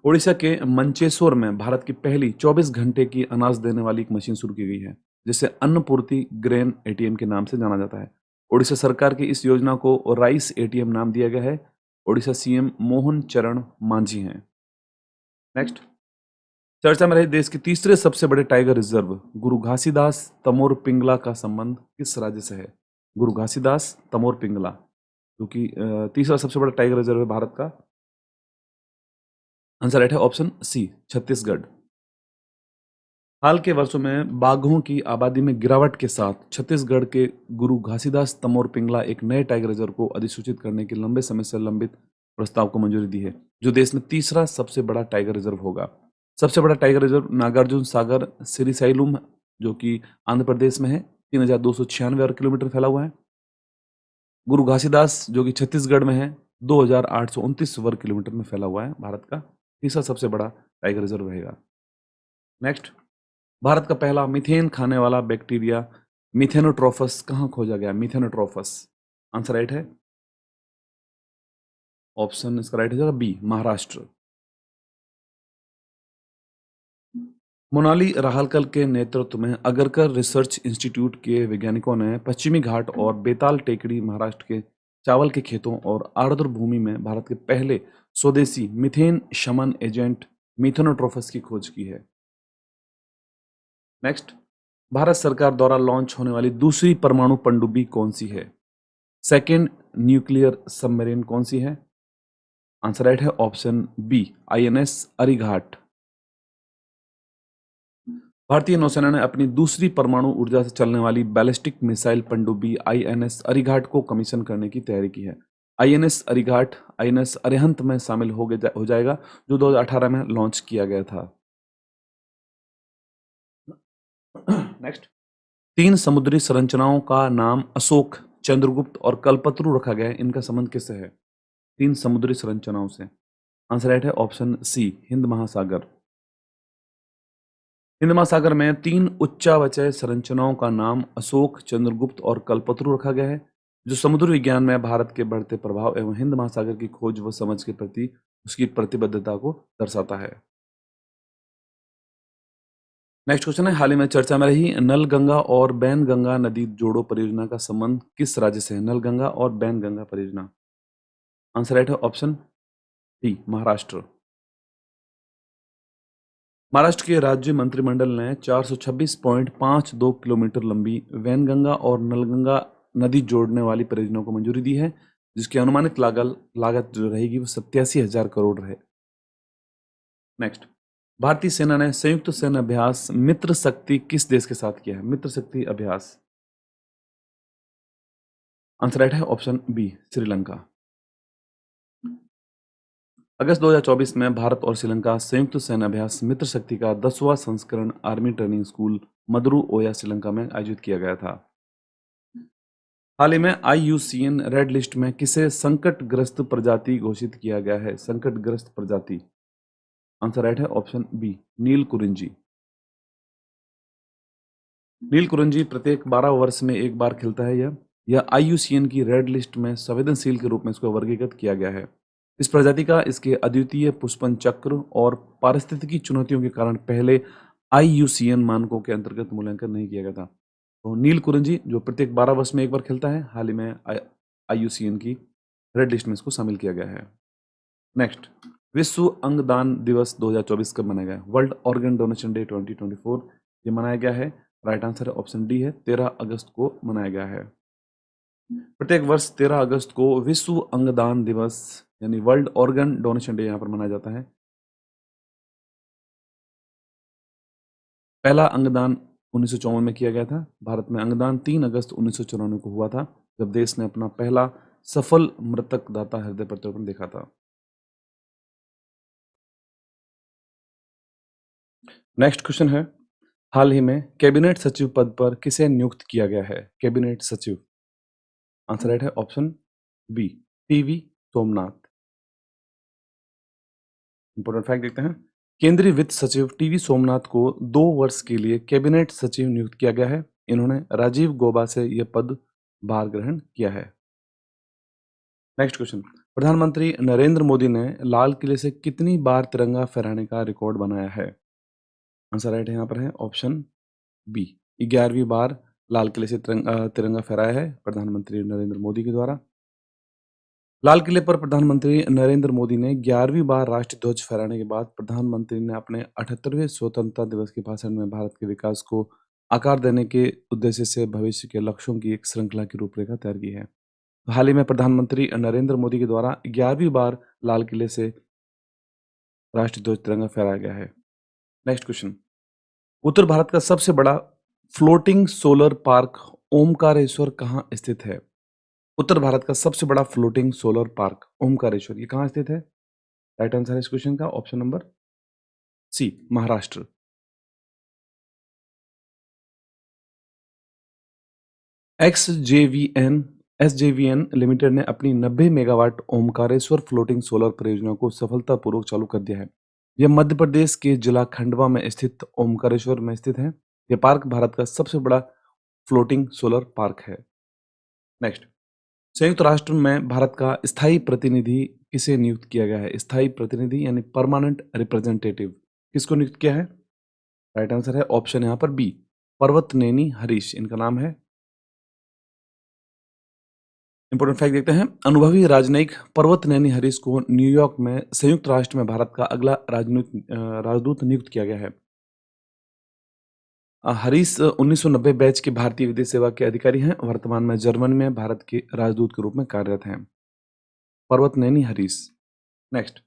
ओडिशा के मंचेश्वर में भारत की पहली 24 घंटे की अनाज देने वाली एक मशीन शुरू की गई है, जिसे अन्नपूर्ति ग्रेन ATM के नाम से जाना जाता है। ओडिशा सरकार की इस योजना को राइस ATM नाम दिया गया है। ओडिशा CM मोहन चरण मांझी हैं। नेक्स्ट, चर्चा में रहे देश के तीसरे सबसे बड़े टाइगर रिजर्व गुरु घासीदास तमोर पिंगला का संबंध किस राज्य से है? गुरु घासीदास तमोर पिंगला, जो कि तीसरा सबसे बड़ा टाइगर रिजर्व है भारत का। आंसर राइट है ऑप्शन सी, छत्तीसगढ़। हाल के वर्षों में बाघों की आबादी में गिरावट के साथ छत्तीसगढ़ के गुरु घासीदास तमोर पिंगला एक नए टाइगर रिजर्व को अधिसूचित करने के लंबे समय से लंबित प्रस्ताव को मंजूरी दी है, जो देश में तीसरा सबसे बड़ा टाइगर रिजर्व होगा। सबसे बड़ा टाइगर रिजर्व नागार्जुन सागर सिरिसाइलुम, जो कि आंध्र प्रदेश में है, 3,296 वर्ग किलोमीटर फैला हुआ है। गुरु घासीदास, जो कि छत्तीसगढ़ में है, 2,829 वर्ग किलोमीटर में फैला हुआ है। भारत का तीसरा सबसे बड़ा टाइगर रिजर्व रहेगा। नेक्स्ट, भारत का पहला मीथेन खाने वाला बैक्टीरिया मिथेनोट्रोफस कहाँ खोजा गया? मिथेनोट्रोफस। आंसर राइट है ऑप्शन, इसका राइट हो जाएगा बी, महाराष्ट्र। मोनाली राहलकल के नेतृत्व में अगरकर रिसर्च इंस्टीट्यूट के वैज्ञानिकों ने पश्चिमी घाट और बेताल टेकड़ी महाराष्ट्र के चावल के खेतों और आर्द्र भूमि में भारत के पहले स्वदेशी मीथेन शमन एजेंट मिथेनोट्रोफस की खोज की है। नेक्स्ट, भारत सरकार द्वारा लॉन्च होने वाली दूसरी परमाणु पनडुब्बी कौन सी है? सेकेंड न्यूक्लियर सबमरीन कौन सी है? आंसर राइट है ऑप्शन बी, आईएनएस अरिघाट। भारतीय नौसेना ने अपनी दूसरी परमाणु ऊर्जा से चलने वाली बैलिस्टिक मिसाइल पनडुब्बी आईएनएस अरिघाट को कमीशन करने की तैयारी की है। आईएनएस अरिघाट आईएनएस अरिहंत में शामिल हो जाएगा, जो 2018 में लॉन्च किया गया था। नेक्स्ट, 3 समुद्री संरचनाओं का नाम अशोक, चंद्रगुप्त और कल्पतरु रखा गया है। इनका संबंध किससे है? 3 समुद्री संरचनाओं से। आंसर राइट है ऑप्शन सी, हिंद महासागर। हिंद महासागर में 3 उच्चावचय संरचनाओं का नाम अशोक, चंद्रगुप्त और कल्पतरु रखा गया है, जो समुद्री विज्ञान में भारत के बढ़ते प्रभाव एवं हिंद महासागर की खोज व समझ के प्रति उसकी प्रतिबद्धता को दर्शाता है। नेक्स्ट क्वेश्चन है, हाल ही में चर्चा में रही नलगंगा और बैनगंगा नदी जोड़ो परियोजना का संबंध किस राज्य से है? नलगंगा और बैनगंगा परियोजना। आंसर राइट है ऑप्शन डी, महाराष्ट्र। महाराष्ट्र के राज्य मंत्रिमंडल ने 426.52 किलोमीटर लंबी वैनगंगा और नलगंगा नदी जोड़ने वाली परियोजना को मंजूरी दी है, जिसकी अनुमानित लागत जो रहेगी वो 87,000 करोड़ रहे। नेक्स्ट, भारतीय सेना ने संयुक्त सेना अभ्यास मित्र शक्ति किस देश के साथ किया है? मित्र शक्ति अभ्यास। आंसर राइट है ऑप्शन बी, श्रीलंका। अगस्त 2024 में भारत और श्रीलंका संयुक्त सैन्य अभ्यास मित्र शक्ति का 10वां संस्करण आर्मी ट्रेनिंग स्कूल मदुरु ओया श्रीलंका में आयोजित किया गया था। हाल ही में IUCN रेड लिस्ट में किसे संकटग्रस्त प्रजाति घोषित किया गया है? संकटग्रस्त प्रजाति। आंसर राइट है ऑप्शन बी, नील कुरिंजी। नील कुरिंजी प्रत्येक 12 वर्ष में एक बार खिलता है। यह IUCN की रेड लिस्ट में संवेदनशील के रूप में इसको वर्गीकृत किया गया है। इस प्रजाति का इसके अद्वितीय पुष्पन चक्र और पारिस्थितिकी चुनौतियों के कारण पहले IUCN मानकों के अंतर्गत मूल्यांकन नहीं किया गया था। तो नील कुरिंजी जो प्रत्येक 12 वर्ष में एक बार खिलता है, हाल ही में IUCN की रेड लिस्ट में इसको शामिल किया गया है। नेक्स्ट, विश्व अंगदान दिवस 2024 कब मनाया गया? वर्ल्ड ऑर्गन डोनेशन डे 2024 ये मनाया गया है। राइट आंसर है ऑप्शन डी है, 13 अगस्त को मनाया गया है। प्रत्येक वर्ष 13 अगस्त को विश्व अंगदान दिवस यानी वर्ल्ड ऑर्गन डोनेशन डे यहाँ पर मनाया जाता है। पहला अंगदान 1954 में किया गया था। भारत में अंगदान 3 अगस्त 1994 को हुआ था, जब देश ने अपना पहला सफल मृतक दाता हृदय प्रत्यारोपण देखा था। नेक्स्ट क्वेश्चन है, हाल ही में कैबिनेट सचिव पद पर किसे नियुक्त किया गया है? कैबिनेट सचिव। आंसर राइट है option B, TV Somnath. Important fact देखते हैं, केंद्रीय वित्त सचिव टीवी सोमनाथ को 2 वर्ष के लिए कैबिनेट सचिव नियुक्त किया गया है। इन्होंने राजीव गौबा से यह पद भार ग्रहण किया है। नेक्स्ट क्वेश्चन, प्रधानमंत्री नरेंद्र मोदी ने लाल किले से कितनी बार तिरंगा फहराने का रिकॉर्ड बनाया है? आंसर राइट यहाँ पर है ऑप्शन बी, 11वीं बार लाल किले से तिरंगा फहराया है प्रधानमंत्री नरेंद्र मोदी के द्वारा। लाल किले पर प्रधानमंत्री नरेंद्र मोदी ने 11वीं बार राष्ट्रीय ध्वज फहराने के बाद प्रधानमंत्री ने अपने 78वें स्वतंत्रता दिवस के भाषण में भारत के विकास को आकार देने के उद्देश्य से भविष्य के लक्ष्यों की एक श्रृंखला की रूपरेखा तैयार की है। हाल ही में प्रधानमंत्री नरेंद्र मोदी के द्वारा 11वीं बार लाल किले से राष्ट्रीय ध्वज तिरंगा फहराया गया है। Next question. उत्तर भारत का सबसे बड़ा फ्लोटिंग सोलर पार्क ओमकारेश्वर कहाँ स्थित है? उत्तर भारत का सबसे बड़ा फ्लोटिंग सोलर पार्क ओमकारेश्वर ये कहाँ स्थित है? राइट आंसर है इस क्वेश्चन का ऑप्शन नंबर सी, महाराष्ट्र। एक्सजेवीएन एसजेवीएन लिमिटेड ने अपनी 90 मेगावाट ओमकारेश्वर फ्लोटिंग सोलर परियोजना को सफलतापूर्वक चालू कर दिया है। यह मध्य प्रदेश के जिला खंडवा में स्थित ओमकारेश्वर में स्थित है। यह पार्क भारत का सबसे बड़ा फ्लोटिंग सोलर पार्क है। नेक्स्ट। संयुक्त राष्ट्र में भारत का स्थायी प्रतिनिधि किसे नियुक्त किया गया है? स्थायी प्रतिनिधि यानी परमानेंट रिप्रेजेंटेटिव किसको नियुक्त किया है? राइट आंसर है ऑप्शन यहाँ पर बी, पर्वतनेनी हरीश इनका नाम है। इंपॉर्टेंट फैक्ट देखते हैं। अनुभवी राजनयिक पर्वतनेनी हरीश को न्यूयॉर्क में संयुक्त राष्ट्र में भारत का अगला राजदूत नियुक्त किया गया है। हरीश 1990 बैच के भारतीय विदेश सेवा के अधिकारी हैं। वर्तमान में जर्मनी में भारत के राजदूत के रूप में कार्यरत हैं। पर्वतनेनी हरीश। नेक्स्ट।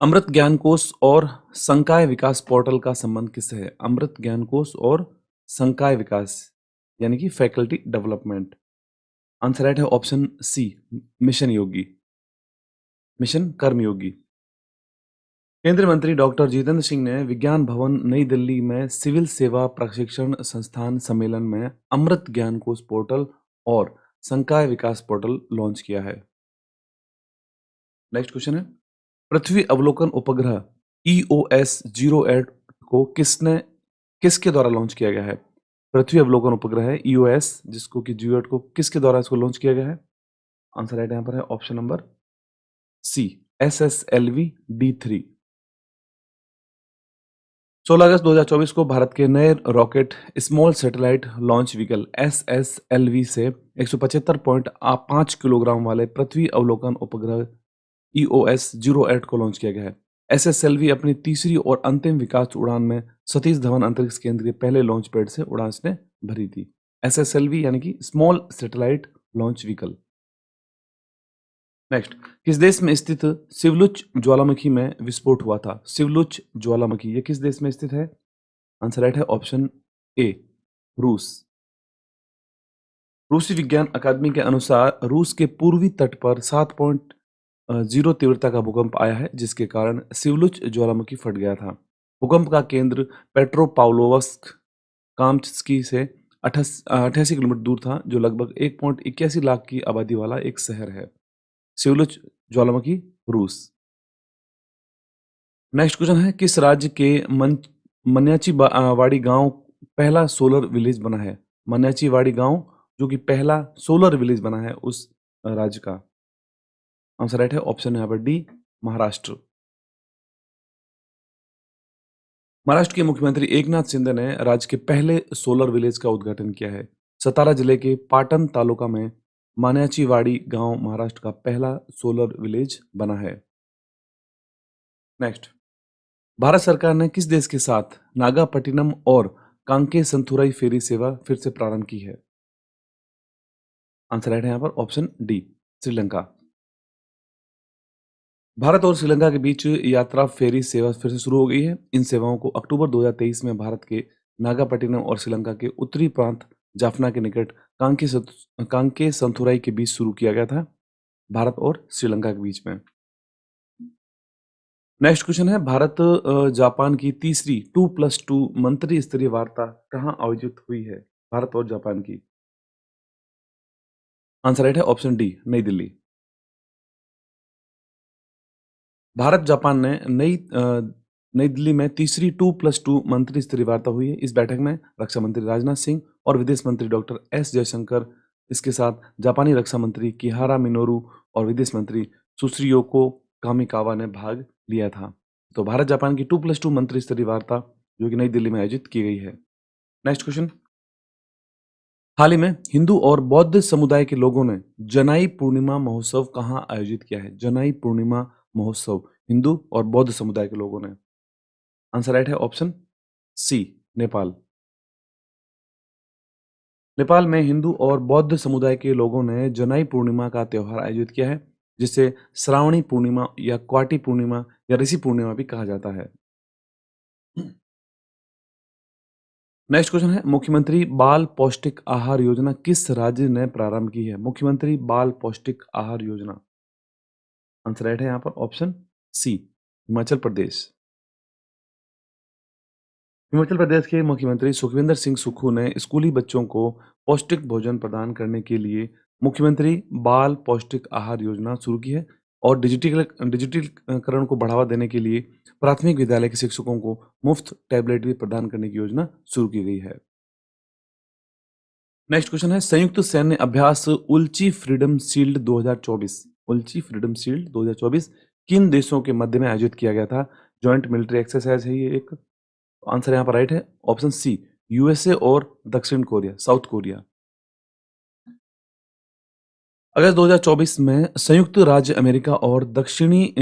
अमृत ज्ञान कोश और संकाय विकास पोर्टल का संबंध किससे है? अमृत ज्ञान कोश और संकाय विकास यानी कि फैकल्टी डेवलपमेंट। आंसर राइट है ऑप्शन सी, मिशन योगी, मिशन कर्मयोगी। केंद्रीय मंत्री डॉक्टर जितेंद्र सिंह ने विज्ञान भवन नई दिल्ली में सिविल सेवा प्रशिक्षण संस्थान सम्मेलन में अमृत ज्ञान कोश पोर्टल और संकाय विकास पोर्टल लॉन्च किया है। नेक्स्ट क्वेश्चन है। पृथ्वी अवलोकन उपग्रह EOS 08 को किसके द्वारा लॉन्च किया गया है? पृथ्वी अवलोकन उपग्रह है EOS जिसको कि 08 को किसके द्वारा इसको लॉन्च किया गया है? आंसर राइट यहाँ पर है option number C, SSLV D3। 16 अगस्त 2024 को भारत के नए rocket small satellite launch vehicle SSLV से 175.5 किलोग्राम वाले पृथ्वी अवलोकन उपग्रह EOS 08 को लॉन्च किया गया है। SSLV अपनी तीसरी और अंतिम विकास उड़ान में सतीश धवन अंतरिक्ष केंद्र के पहले लॉन्च पैड से उड़ान इसने भरी थी। SSLV यानी कि small satellite launch vehicle. Next. किस देश में स्थित सिवलुच ज्वालामुखी में विस्फोट हुआ था? सिवलुच ज्वालामुखी ये किस देश में स्थित है? आंसर राइट है ऑप्शन ए, रूस। रूसी विज्ञान अकादमी के अनुसार रूस के पूर्वी तट पर 7.0 तीव्रता का भूकंप आया है जिसके कारण सिवलुच ज्वालामुखी फट गया था। भूकंप का केंद्र पेट्रोपाव्लोव्स्क काम्स्की से 88 किलोमीटर दूर था जो लगभग 1.81 लाख की आबादी वाला एक शहर है। सिवलुच ज्वालामुखी रूस। नेक्स्ट क्वेश्चन है। किस राज्य के वाड़ी गांव पहला सोलर विलेज बना है? वाड़ी गांव जो कि पहला सोलर विलेज बना है उस राज्य का। आंसर राइट है ऑप्शन यहाँ पर डी, महाराष्ट्र। महाराष्ट्र के मुख्यमंत्री एकनाथ शिंदे ने राज्य के पहले सोलर विलेज का उद्घाटन किया है। सतारा जिले के पाटन तालुका में वाड़ी गांव महाराष्ट्र का पहला सोलर विलेज बना है। नेक्स्ट। भारत सरकार ने किस देश के साथ नागापट्टिनम और कांके संथुराई फेरी सेवा फिर से प्रारंभ की है? आंसर राइट है यहाँ पर ऑप्शन डी, श्रीलंका। भारत और श्रीलंका के बीच यात्रा फेरी सेवा फिर से शुरू हो गई है। इन सेवाओं को अक्टूबर 2023 में भारत के नागापट्टिनम और श्रीलंका के उत्तरी प्रांत जाफना के निकट कांके संथुराई के बीच शुरू किया गया था, भारत और श्रीलंका के बीच में। नेक्स्ट क्वेश्चन है। भारत जापान की तीसरी 2+2 मंत्री स्तरीय वार्ता कहाँ आयोजित हुई है? भारत और जापान की। आंसर राइट है ऑप्शन डी, नई दिल्ली। भारत जापान ने नई दिल्ली में तीसरी 2+2 मंत्री स्तरीय वार्ता हुई है। इस बैठक में रक्षा मंत्री राजनाथ सिंह और विदेश मंत्री डॉक्टर एस जयशंकर, इसके साथ जापानी रक्षा मंत्री किहारा मिनोरू और विदेश मंत्री सुश्रियोको कामिकावा ने भाग लिया था। तो भारत जापान की 2+2 मंत्री स्तरीय वार्ता जो कि नई दिल्ली में आयोजित की गई है। Next question. हाल ही में हिंदू और बौद्ध समुदाय के लोगों ने जनाई पूर्णिमा महोत्सव कहाँ आयोजित किया है? जनाई पूर्णिमा महोत्सव हिंदू और बौद्ध समुदाय के लोगों ने। आंसर राइट है ऑप्शन सी, नेपाल। नेपाल में हिंदू और बौद्ध समुदाय के लोगों ने जनाई पूर्णिमा का त्योहार आयोजित किया है, जिसे श्रावणी पूर्णिमा या क्वाटी पूर्णिमा या ऋषि पूर्णिमा भी कहा जाता है। नेक्स्ट क्वेश्चन है, मुख्यमंत्री बाल पौष्टिक आहार योजना किस राज्य ने प्रारंभ की है? मुख्यमंत्री बाल पौष्टिक आहार योजना। आंसर राइट है यहाँ पर ऑप्शन सी, हिमाचल प्रदेश। हिमाचल प्रदेश के मुख्यमंत्री सुखविंदर सिंह सुक्खू ने स्कूली बच्चों को पौष्टिक भोजन प्रदान करने के लिए मुख्यमंत्री बाल पौष्टिक आहार योजना शुरू की है और डिजिटलीकरण को बढ़ावा देने के लिए प्राथमिक विद्यालय के शिक्षकों को मुफ्त टैबलेट भी प्रदान करने की योजना शुरू की गई है। नेक्स्ट क्वेश्चन है, संयुक्त सैन्य अभ्यास उल्ची फ्रीडम शील्ड 2024। उल्ची फ्रीडम शील्ड 2024 किन देशों के मध्य में आयोजित किया गया था? जॉइंट मिलिट्री एक्सरसाइज है ये एक। आंसर यहाँ पर राइट है ऑप्शन सी, यूएसए और दक्षिण कोरिया, साउथ कोरिया। अगस्त 2024 में संयुक्त राज्य अमेरिका और दक्षिणी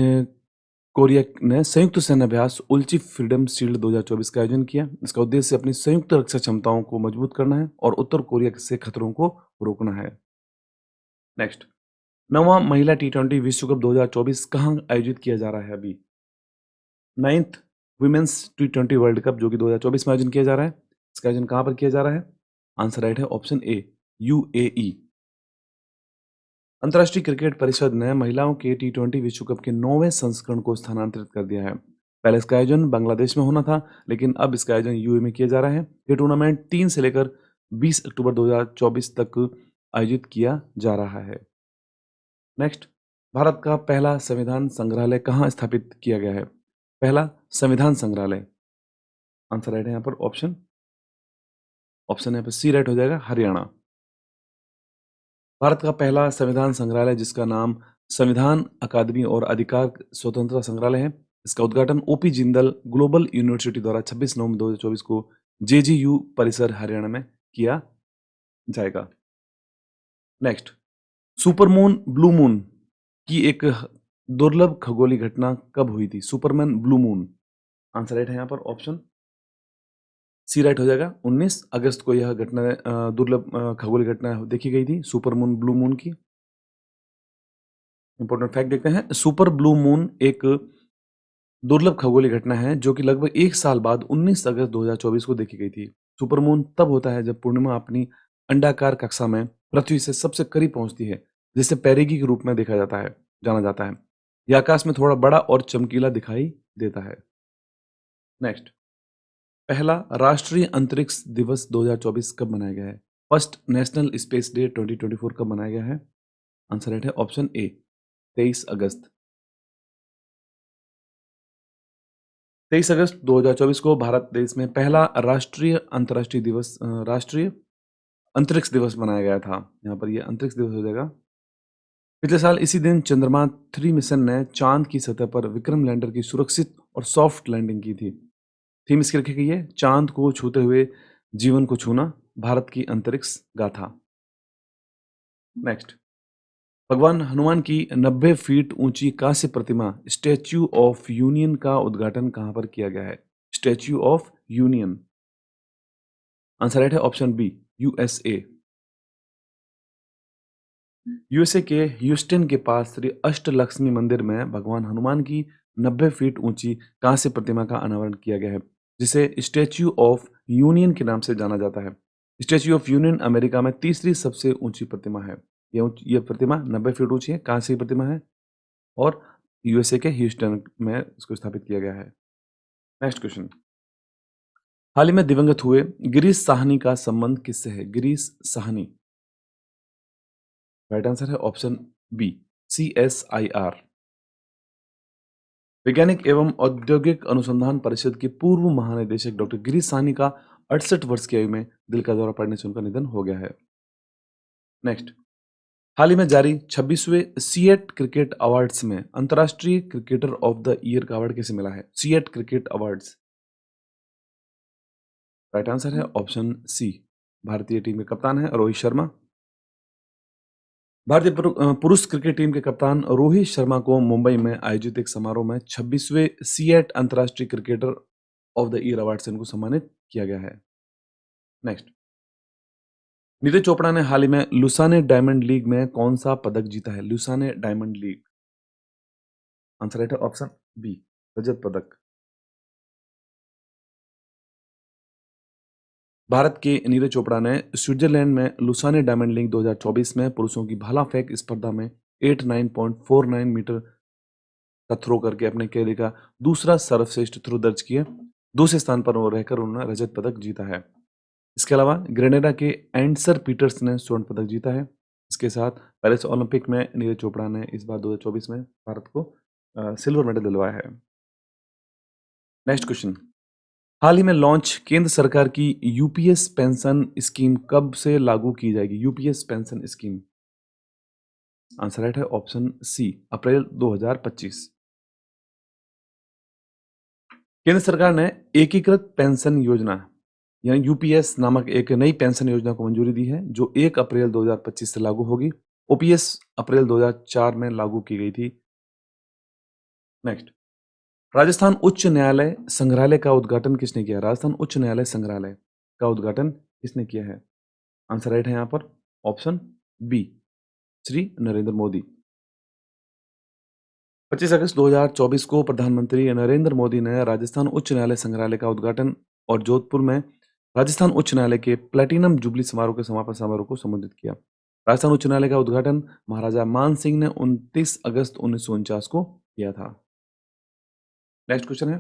कोरिया ने संयुक्त सैन्य अभ्यास उल्ची फ्रीडम शील्ड 2024 का आयोजन किया। इसका उद्देश्य अपनी संयुक्त रक्षा क्षमताओं को मजबूत करना है और उत्तर कोरिया से खतरों को रोकना है। नेक्स्ट, नौवां महिला टी20 विश्व कप 2024 कहाँ आयोजित किया जा रहा है अभी? 9th वुमेन्स टी20 वर्ल्ड कप जो कि 2024 में आयोजन किया जा रहा है, इसका आयोजन कहाँ पर किया जा रहा है? आंसर राइट है ऑप्शन ए, यूएई। अंतर्राष्ट्रीय क्रिकेट परिषद ने महिलाओं के टी20 विश्व कप के 9वें संस्करण को स्थानांतरित कर दिया है। पहले इसका आयोजन बांग्लादेश में होना था, लेकिन अब इसका आयोजन यूएई में किया जा रहा है। ये टूर्नामेंट 3 से लेकर 20 अक्टूबर 2024 तक आयोजित किया जा रहा है। नेक्स्ट, भारत का पहला संविधान संग्रहालय कहाँ स्थापित किया गया है? पहला संविधान संग्रहालय। आंसर राइट है यहाँ पर ऑप्शन यहाँ पर सी राइट हो जाएगा, हरियाणा। भारत का पहला संविधान संग्रहालय जिसका नाम संविधान अकादमी और अधिकार स्वतंत्रता संग्रहालय है, इसका उद्घाटन ओपी जिंदल ग्लोबल यूनिवर्सिटी द्वारा 26 नवंबर 2024 को जेजीयू परिसर हरियाणा में किया जाएगा। नेक्स्ट, सुपरमून ब्लू मून की एक दुर्लभ खगोलीय घटना कब हुई थी? Superman blue moon. Answer right है यहाँ पर ऑप्शन सी राइट हो जाएगा। 19 अगस्त को यह घटना दुर्लभ खगोलीय घटना देखी गई थी, सुपरमून ब्लू मून की। इंपॉर्टेंट फैक्ट देखते हैं, सुपर ब्लू मून एक दुर्लभ खगोलीय घटना है जो कि लगभग 1 साल बाद 19 अगस्त 2024 को देखी गई थी। सुपरमून तब होता है जब पूर्णिमा अपनी अंडाकार कक्षा में पृथ्वी से सबसे करीब पहुंचती है, जिसे पेरिगी के रूप में जाना जाता है। यह आकाश में थोड़ा बड़ा और चमकीला दिखाई देता है। नेक्स्ट, पहला राष्ट्रीय अंतरिक्ष दिवस 2024 कब मनाया गया है? फर्स्ट नेशनल स्पेस डे 2024 कब मनाया गया है? आंसर राइट है ऑप्शन ए, 23 अगस्त। 23 अगस्त 2024 को भारत देश में पहला राष्ट्रीय अंतरिक्ष दिवस मनाया गया था। यहाँ पर यह अंतरिक्ष दिवस हो जाएगा। पिछले साल इसी दिन चंद्रमा 3 मिशन ने चांद की सतह पर विक्रम लैंडर की सुरक्षित और सॉफ्ट लैंडिंग की थी। थीम इसकी रखी गई है, चांद को छूते हुए जीवन को छूना, भारत की अंतरिक्ष गाथा। नेक्स्ट, भगवान हनुमान की 90 फीट ऊंची कांस्य प्रतिमा स्टैच्यू ऑफ यूनियन का उद्घाटन कहां पर किया गया है? Statue of union. Answer right है ऑप्शन बी, यूएसए। यूएसए के ह्यूस्टन के पास श्री अष्टलक्ष्मी मंदिर में भगवान हनुमान की 90 फीट ऊंची कांस्य प्रतिमा का अनावरण किया गया है, जिसे स्टैच्यू ऑफ यूनियन के नाम से जाना जाता है। स्टैच्यू ऑफ यूनियन अमेरिका में तीसरी सबसे ऊंची प्रतिमा है। यह प्रतिमा 90 फीट ऊंची है, कांस्य की प्रतिमा है और यूएसए के ह्यूस्टन में इसको स्थापित किया गया है। नेक्स्ट क्वेश्चन, हाल ही में दिवंगत हुए गिरीश साहनी का संबंध किससे है? गिरीश साहनी। राइट आंसर है ऑप्शन बी, CSIR। वैज्ञानिक एवं औद्योगिक अनुसंधान परिषद के पूर्व महानिदेशक डॉक्टर गिरीश साहनी का 68 वर्ष की आयु में दिल का दौरा पड़ने से उनका निधन हो गया है। नेक्स्ट, हाल ही में जारी 26वें सीएट क्रिकेट अवार्ड्स में अंतर्राष्ट्रीय क्रिकेटर ऑफ द ईयर का अवार्ड किसे मिला है? CEAT cricket awards. Right answer है ऑप्शन सी, भारतीय टीम के कप्तान हैं रोहित शर्मा। भारतीय पुरुष क्रिकेट टीम के कप्तान रोहित शर्मा को मुंबई में आयोजित एक समारोह में 26वें सीएट अंतर्राष्ट्रीय cricketer of the year award से इनको सम्मानित किया गया है। नेक्स्ट, नीरज चोपड़ा ने हाल ही में लुसाने डायमंड लीग में कौन सा पदक जीता है? Lausanne diamond league, answer right है ऑप्शन बी, रजत पदक। भारत के नीरज चोपड़ा ने स्विट्जरलैंड में लुसाने डायमंड लीग 2024 में पुरुषों की भाला फेंक स्पर्धा में 89.49 मीटर का थ्रो करके अपने कैरियर का दूसरा सर्वश्रेष्ठ थ्रो दर्ज किया। दूसरे स्थान पर रहकर उन्होंने रजत पदक जीता है। इसके अलावा ग्रेनेडा के एंडसर पीटर्स ने स्वर्ण पदक जीता है। इसके साथ पेरिस ओलंपिक में नीरज चोपड़ा ने इस बार 2024 में भारत को सिल्वर मेडल दिलवाया है। नेक्स्ट क्वेश्चन, हाल ही में लॉन्च केंद्र सरकार की यूपीएस पेंशन स्कीम कब से लागू की जाएगी? UPS pension scheme, answer right है ऑप्शन सी, अप्रैल 2025। केंद्र सरकार ने एकीकृत पेंशन योजना यानी यूपीएस नामक एक नई पेंशन योजना को मंजूरी दी है जो 1 अप्रैल 2025 से लागू होगी। ओपीएस अप्रैल 2004 में लागू की गई थी। नेक्स्ट, राजस्थान उच्च न्यायालय संग्रहालय का उद्घाटन किसने किया? राजस्थान उच्च न्यायालय संग्रहालय का उद्घाटन किसने किया है? आंसर राइट है यहां पर ऑप्शन बी, श्री नरेंद्र मोदी। 25 अगस्त 2024 को प्रधानमंत्री नरेंद्र मोदी ने राजस्थान उच्च न्यायालय संग्रहालय का उद्घाटन और जोधपुर में राजस्थान उच्च न्यायालय के प्लेटिनम जुबली समारोह के समापन समारोह को संबोधित किया। राजस्थान उच्च न्यायालय का उद्घाटन महाराजा मान सिंह ने 29 अगस्त 1949 को किया था। नेक्स्ट क्वेश्चन है,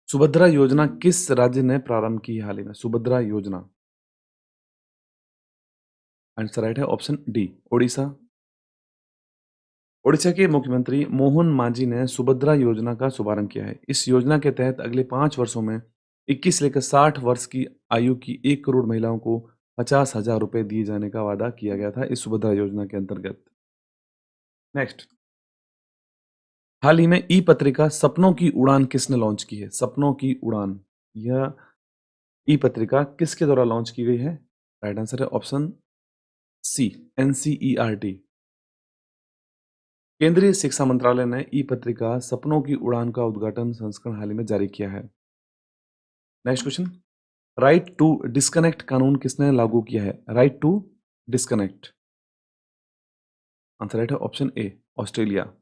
सुभद्रा योजना किस राज्य ने प्रारंभ की हाल ही में? सुभद्रा योजना, आंसर राइट है ऑप्शन डी, ओडिशा। ओडिशा के मुख्यमंत्री मोहन मांझी ने सुभद्रा योजना का शुभारंभ किया है। इस योजना के तहत अगले 5 वर्षों में 21 लेकर 60 वर्ष की आयु की 1 करोड़ महिलाओं को 50,000 रुपए दिए जाने का वादा किया गया था इस सुभद्रा योजना के अंतर्गत। नेक्स्ट, हाल ही में ई पत्रिका सपनों की उड़ान किसने लॉन्च की है? सपनों की उड़ान, यह ई पत्रिका किसके द्वारा लॉन्च की गई है? राइट आंसर है ऑप्शन सी, एनसीईआरटी। केंद्रीय शिक्षा मंत्रालय ने ई पत्रिका सपनों की उड़ान का उद्घाटन संस्करण हाल ही में जारी किया है। Next question, right to disconnect कानून किसने लागू किया है? Right to disconnect, answer right है ऑप्शन ए, ऑस्ट्रेलिया।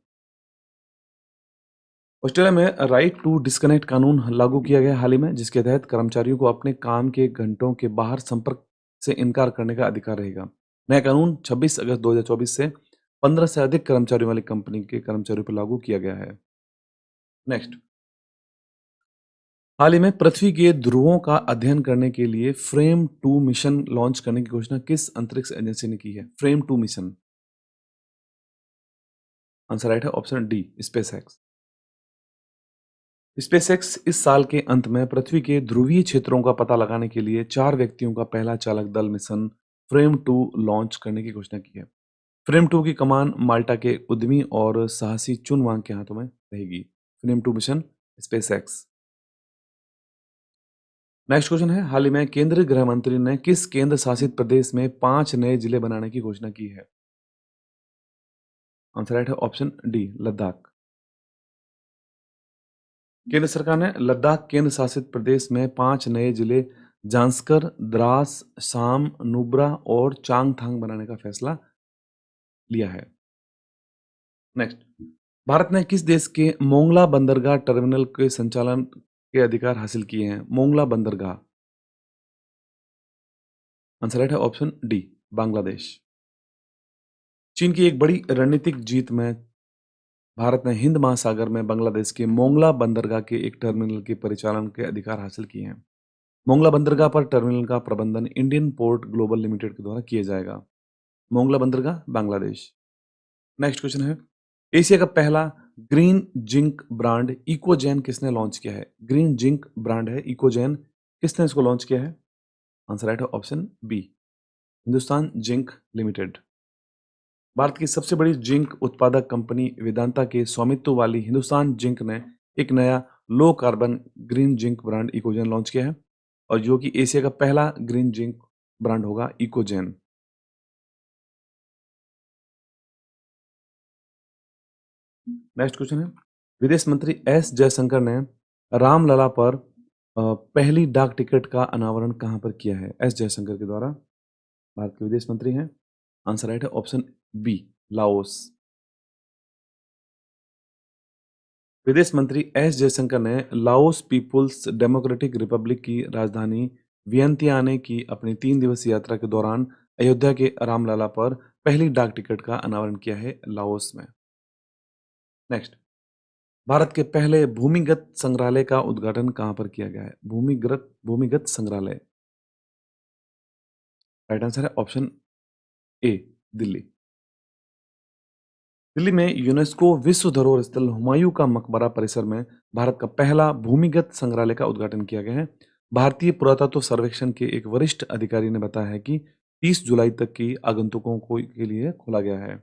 ऑस्ट्रेलिया में राइट टू डिस्कनेक्ट कानून लागू किया गया हाल ही में, जिसके तहत कर्मचारियों को अपने काम के घंटों के बाहर संपर्क से इनकार करने का अधिकार रहेगा। नया कानून 26 अगस्त 2024 से 15 से अधिक कर्मचारियों वाली कंपनी के कर्मचारियों पर लागू किया गया है। नेक्स्ट, हाल ही में पृथ्वी के ध्रुवों का अध्ययन करने के लिए फ्रेम 2 मिशन लॉन्च करने की घोषणा किस अंतरिक्ष एजेंसी ने की है? फ्रेम 2 मिशन, आंसर राइट है ऑप्शन डी, स्पेसएक्स। स्पेसएक्स इस साल के अंत में पृथ्वी के ध्रुवीय क्षेत्रों का पता लगाने के लिए 4 व्यक्तियों का पहला चालक दल मिशन फ्रेम 2 लॉन्च करने की घोषणा की है। फ्रेम 2 की कमान माल्टा के उद्यमी और साहसी चुन वांग के हाथों में रहेगी। Frame 2 mission, SpaceX. Next question है, हाल ही में केंद्रीय गृह मंत्री ने किस केंद्र शासित प्रदेश में 5 नए जिले बनाने की घोषणा की है? आंसर राइट है ऑप्शन डी, लद्दाख। केंद्र सरकार ने लद्दाख केंद्र शासित प्रदेश में 5 नए जिले जांस्कर, द्रास, साम, नुब्रा और चांगथांग बनाने का फैसला लिया है। नेक्स्ट, भारत ने किस देश के मोंगला बंदरगाह टर्मिनल के संचालन के अधिकार हासिल किए हैं? मोंगला बंदरगाह, आंसर राइट है ऑप्शन डी, बांग्लादेश। चीन की एक बड़ी रणनीतिक जीत में भारत ने हिंद महासागर में बांग्लादेश के मोंगला बंदरगाह के एक टर्मिनल के परिचालन के अधिकार हासिल किए हैं। मोंगला बंदरगाह पर टर्मिनल का प्रबंधन इंडियन पोर्ट ग्लोबल लिमिटेड के द्वारा किया जाएगा। मोंगला बंदरगाह, बांग्लादेश। नेक्स्ट क्वेश्चन है, एशिया का पहला ग्रीन जिंक ब्रांड इकोजैन किसने लॉन्च किया है? ग्रीन जिंक ब्रांड है इकोजैन, किसने इसको लॉन्च किया है? आंसर राइट है option B, Hindustan zinc limited. Bharat की सबसे बड़ी जिंक उत्पादक कंपनी वेदांता के स्वामित्व वाली हिंदुस्तान जिंक ने एक नया low carbon green zinc brand EcoZen launch किया है। और जो कि एशिया का पहला ग्रीन जिंक ब्रांड होगा इकोजेन। नेक्स्ट क्वेश्चन है, विदेश मंत्री एस जयशंकर ने रामलला पर पहली डाक टिकट का अनावरण कहां पर किया है? एस जयशंकर के द्वारा, भारत के विदेश मंत्री हैं। आंसर राइट है ऑप्शन बी, लाओस। विदेश मंत्री एस जयशंकर ने लाओस पीपुल्स डेमोक्रेटिक रिपब्लिक की राजधानी वियंतियाने की अपनी 3 दिवसीय यात्रा के दौरान अयोध्या के रामलला पर पहली डाक टिकट का अनावरण किया है लाओस में। नेक्स्ट, भारत के पहले भूमिगत संग्रहालय का उद्घाटन कहां पर किया गया है? भूमिगत भूमिगत संग्रहालय, राइट आंसर है ऑप्शन ए, दिल्ली। दिल्ली में यूनेस्को विश्व धरोहर स्थल हुमायूं का मकबरा परिसर में भारत का पहला भूमिगत संग्रहालय का उद्घाटन किया गया है। भारतीय पुरातत्व सर्वेक्षण के एक वरिष्ठ अधिकारी ने बताया है कि 30 जुलाई तक की आगंतुकों को के लिए खोला गया है।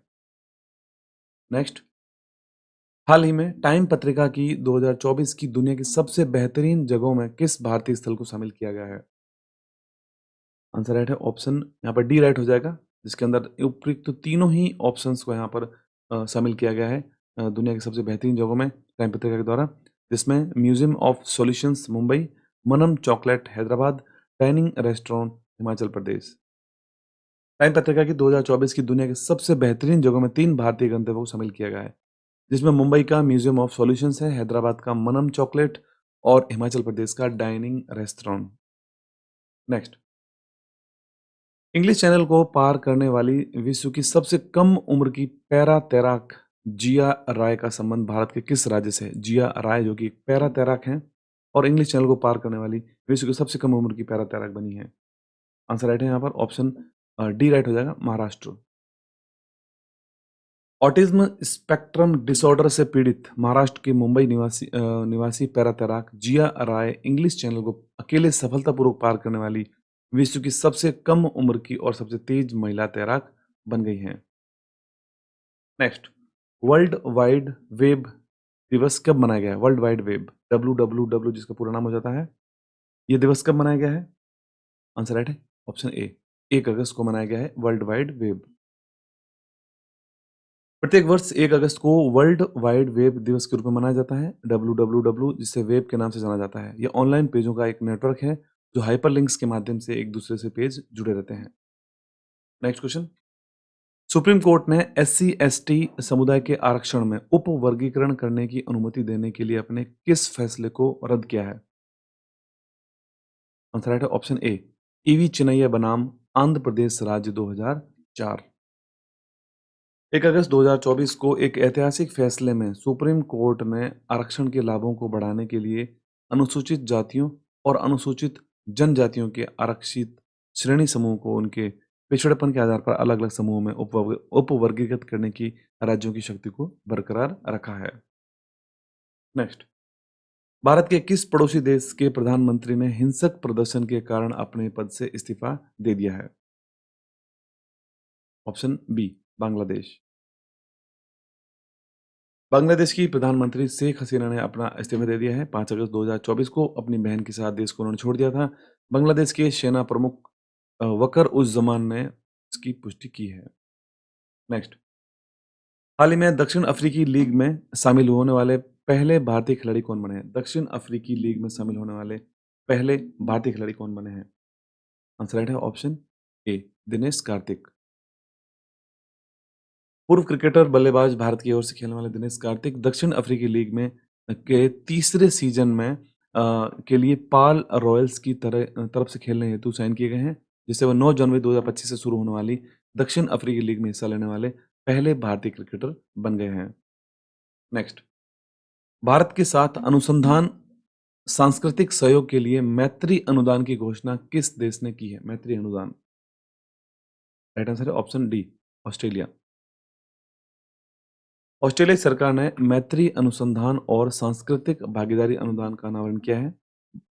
नेक्स्ट, हाल ही में टाइम पत्रिका की 2024 की दुनिया की सबसे बेहतरीन जगहों में किस भारतीय स्थल को शामिल किया गया है? आंसर राइट है ऑप्शन यहाँ पर डी राइट हो जाएगा, जिसके अंदर उपयुक्त तो तीनों ही ऑप्शंस को यहाँ पर शामिल किया गया है दुनिया की सबसे बेहतरीन जगहों में टाइम पत्रिका के द्वारा, जिसमें museum of solutions Mumbai, Manam chocolate Hyderabad, dining restaurant Himachal Pradesh. Time पत्रिका की 2024 की दुनिया के सबसे बेहतरीन जगहों में 3 भारतीय गंतव्यों को शामिल किया गया है, जिसमें मुंबई का म्यूजियम ऑफ सॉल्यूशंस है, हैदराबाद का मनम चॉकलेट और हिमाचल प्रदेश का dining restaurant. Next, English channel को पार करने वाली विश्व की सबसे कम उम्र की पैरा तैराक जिया राय का संबंध भारत के किस राज्य से है? जिया राय जो कि पैरा तैराक हैं और इंग्लिश चैनल को पार करने वाली विश्व की सबसे कम उम्र की पैरा तैराक बनी है। आंसर राइट है यहाँ पर ऑप्शन डी राइट हो जाएगा, महाराष्ट्र। ऑटिज्म स्पेक्ट्रम डिसऑर्डर से पीड़ित महाराष्ट्र के मुंबई निवासी पैरा तैराक जिया राय इंग्लिश चैनल को अकेले सफलतापूर्वक पार करने वाली विश्व की सबसे कम उम्र की और सबसे तेज महिला तैराक बन गई हैं। नेक्स्ट, वर्ल्ड वाइड वेब दिवस कब मनाया गया है? वर्ल्ड वाइड वेब, WWW जिसका पूरा नाम हो जाता है, ये दिवस कब मनाया गया है? आंसर राइट है ऑप्शन ए, 1 अगस्त को मनाया गया है वर्ल्ड वाइड वेब। प्रत्येक वर्ष 1 अगस्त को वर्ल्ड वाइड वेब दिवस के रूप में मनाया जाता है, WWW जिसे वेब के नाम से जाना जाता है। यह ऑनलाइन पेजों का एक नेटवर्क है जो हाइपरलिंक्स के माध्यम से एक दूसरे से पेज जुड़े रहते हैं। नेक्स्ट क्वेश्चन, सुप्रीम कोर्ट ने SC/ST समुदाय के आरक्षण में उप वर्गीकरण करने की अनुमति देने के लिए अपने किस फैसले को रद्द किया है? आंसर राइट है ऑप्शन ए, EV चिन्नैया बनाम आंध्र प्रदेश राज्य 2004। 1 अगस्त 2024 को एक ऐतिहासिक फैसले में सुप्रीम कोर्ट ने आरक्षण के लाभों को बढ़ाने के लिए अनुसूचित जातियों और अनुसूचित जनजातियों के आरक्षित श्रेणी समूह को उनके पिछड़ेपन के आधार पर अलग अलग समूहों में उपवर्गीकृत करने की राज्यों की शक्ति को बरकरार रखा है। नेक्स्ट, भारत के किस पड़ोसी देश के प्रधानमंत्री ने हिंसक प्रदर्शन के कारण अपने पद से इस्तीफा दे दिया है? Option B, Bangladesh. बांग्लादेश की प्रधानमंत्री शेख हसीना ने अपना इस्तीफा दे दिया है। 5 अगस्त 2024 को अपनी बहन के साथ देश को उन्होंने छोड़ दिया था। बांग्लादेश के सेना प्रमुख वकर उज जमान ने इसकी पुष्टि की है। नेक्स्ट, हाल ही में दक्षिण अफ्रीकी लीग में शामिल होने वाले पहले भारतीय खिलाड़ी कौन बने हैं? दक्षिण अफ्रीकी लीग में शामिल होने वाले पहले भारतीय खिलाड़ी कौन बने हैं? आंसर राइट है ऑप्शन ए, दिनेश कार्तिक। पूर्व क्रिकेटर बल्लेबाज भारत की ओर से खेलने वाले दिनेश कार्तिक दक्षिण अफ्रीकी लीग में के तीसरे सीजन में के लिए पाल रॉयल्स की तरफ से खेलने हेतु साइन किए गए हैं, जिससे वह 9 जनवरी 2025 से शुरू होने वाली दक्षिण अफ्रीकी लीग में हिस्सा लेने वाले पहले भारतीय क्रिकेटर बन गए हैं। नेक्स्ट, भारत के साथ अनुसंधान सांस्कृतिक सहयोग के लिए मैत्री अनुदान की घोषणा किस देश ने की है? मैत्री अनुदान, राइट आंसर है ऑप्शन डी, ऑस्ट्रेलिया। ऑस्ट्रेलिया सरकार ने मैत्री अनुसंधान और सांस्कृतिक भागीदारी अनुदान का अनावरण किया है।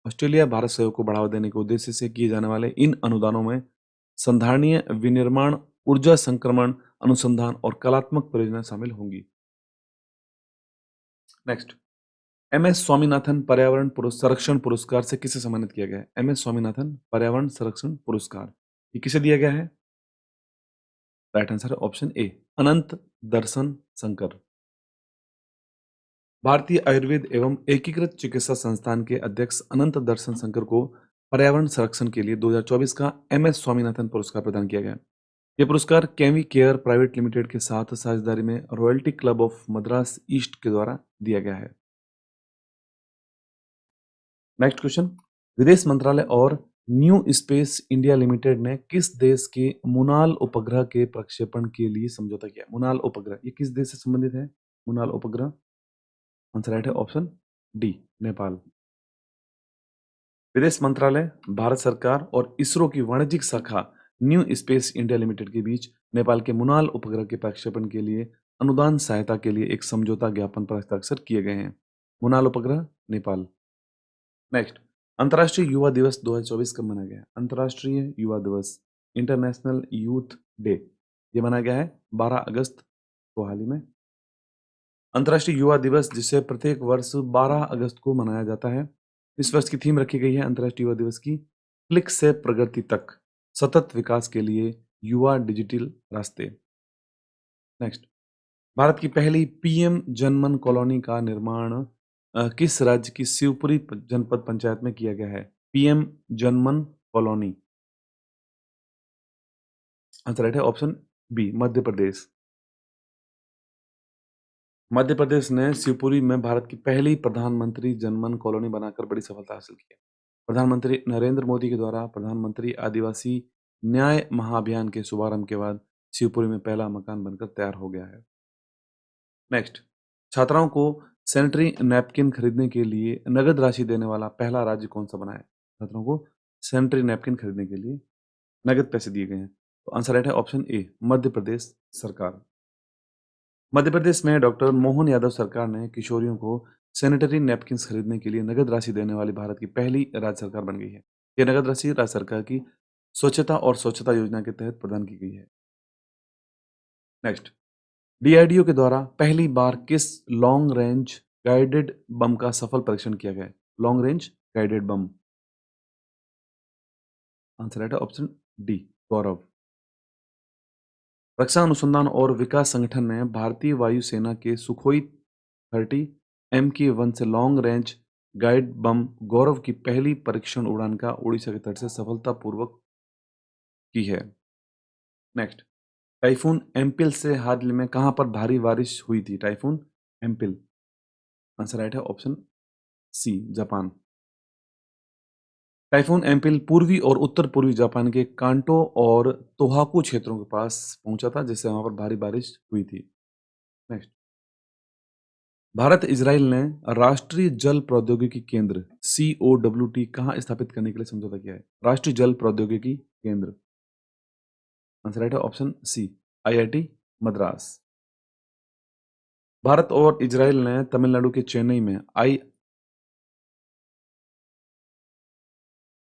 ऑस्ट्रेलिया भारत सहयोग को बढ़ावा देने के उद्देश्य से किए जाने वाले इन अनुदानों में संधारणीय विनिर्माण, ऊर्जा संक्रमण अनुसंधान और कलात्मक परियोजनाएं शामिल होंगी। नेक्स्ट, MS स्वामीनाथन पर्यावरण संरक्षण पुरस्कार से किसे सम्मानित किया गया है? MS स्वामीनाथन पर्यावरण संरक्षण पुरस्कार, ये किसे दिया गया है? राइट आंसर है ऑप्शन ए, अनंत दर्शन शंकर। भारतीय आयुर्वेद एवं एकीकृत चिकित्सा संस्थान के अध्यक्ष अनंत दर्शन शंकर को पर्यावरण संरक्षण के लिए 2024 का MS स्वामीनाथन पुरस्कार प्रदान किया गया। ये पुरस्कार केवी केयर प्राइवेट लिमिटेड के साथ साझेदारी में royalty club of Madras east के द्वारा दिया गया है। नेक्स्ट क्वेश्चन, विदेश मंत्रालय और न्यू स्पेस इंडिया लिमिटेड ने किस देश के मुनाल उपग्रह के प्रक्षेपण के लिए समझौता किया? मुनाल उपग्रह ये किस देश से संबंधित है? मुनाल उपग्रह, आंसर राइट है ऑप्शन डी, नेपाल। विदेश मंत्रालय, भारत सरकार और इसरो की वाणिज्यिक शाखा न्यू स्पेस इंडिया लिमिटेड के बीच नेपाल के मुनाल उपग्रह के प्रक्षेपण के लिए अनुदान सहायता के लिए एक समझौता ज्ञापन पर हस्ताक्षर किए गए हैं। मुनाल उपग्रह, नेपाल। नेक्स्ट, अंतर्राष्ट्रीय युवा दिवस 2024 कब मनाया गया है? अंतर्राष्ट्रीय युवा दिवस, इंटरनेशनल यूथ डे, ये मनाया गया है 12 अगस्त को हाल ही में। अंतर्राष्ट्रीय युवा दिवस जिसे प्रत्येक वर्ष 12 अगस्त को मनाया जाता है, इस वर्ष की थीम रखी गई है अंतर्राष्ट्रीय युवा दिवस की, क्लिक से प्रगति तक, सतत विकास के लिए युवा डिजिटल रास्ते। नेक्स्ट, भारत की पहली पीएम जनमन कॉलोनी का निर्माण किस राज्य की शिवपुरी जनपद पंचायत में किया गया है? पीएम जनमन कॉलोनी, आंसर राइट है ऑप्शन बी, मध्य प्रदेश। मध्य प्रदेश ने शिवपुरी में भारत की पहली प्रधानमंत्री जनमन कॉलोनी बनाकर बड़ी सफलता हासिल की है। प्रधानमंत्री नरेंद्र मोदी के द्वारा प्रधानमंत्री आदिवासी न्याय महाअभियान के शुभारंभ के बाद शिवपुरी में पहला मकान बनकर तैयार हो गया है। नेक्स्ट, छात्राओं को सैनिटरी नैपकिन खरीदने के लिए नगद राशि देने वाला पहला राज्य कौन सा बना है? छात्रों को सैनिटरी नैपकिन खरीदने के लिए नगद पैसे दिए गए हैं, तो आंसर राइट है ऑप्शन ए, मध्य प्रदेश सरकार। मध्य प्रदेश में डॉक्टर मोहन यादव सरकार ने किशोरियों को सैनिटरी नैपकिन्स खरीदने के लिए नगद राशि देने वाली भारत की पहली राज्य सरकार बन गई है। यह नगद राशि राज्य सरकार की स्वच्छता और स्वच्छता योजना के तहत प्रदान की गई है। नेक्स्ट, डीआरडीओ के द्वारा पहली बार किस लॉन्ग रेंज गाइडेड बम का सफल परीक्षण किया गया है? Long range guided bomb, answer right है ऑप्शन डी, गौरव। रक्षा अनुसंधान और विकास संगठन ने भारतीय वायुसेना के सुखोई 30 MK-1 से लॉन्ग रेंज गाइड बम गौरव की पहली परीक्षण उड़ान का उड़ीसा के तट से सफलतापूर्वक की है। नेक्स्ट, टाइफून एम्पिल से हाल ही में कहां पर भारी बारिश हुई थी? टाइफून एम्पिल, आंसर राइट है ऑप्शन सी, जापान। टाइफून एम्पिल पूर्वी और उत्तर पूर्वी जापान के कांटो और तोहाकू क्षेत्रों के पास पहुंचा था, जिससे वहां पर भारी बारिश हुई थी। नेक्स्ट, भारत इजराइल ने राष्ट्रीय जल प्रौद्योगिकी केंद्र COWT कहाँ स्थापित करने के लिए समझौता किया है? राष्ट्रीय जल प्रौद्योगिकी केंद्र, आंसर राइट है option C, IIT Madras. Bharat और इजराइल ने तमिलनाडु के चेन्नई में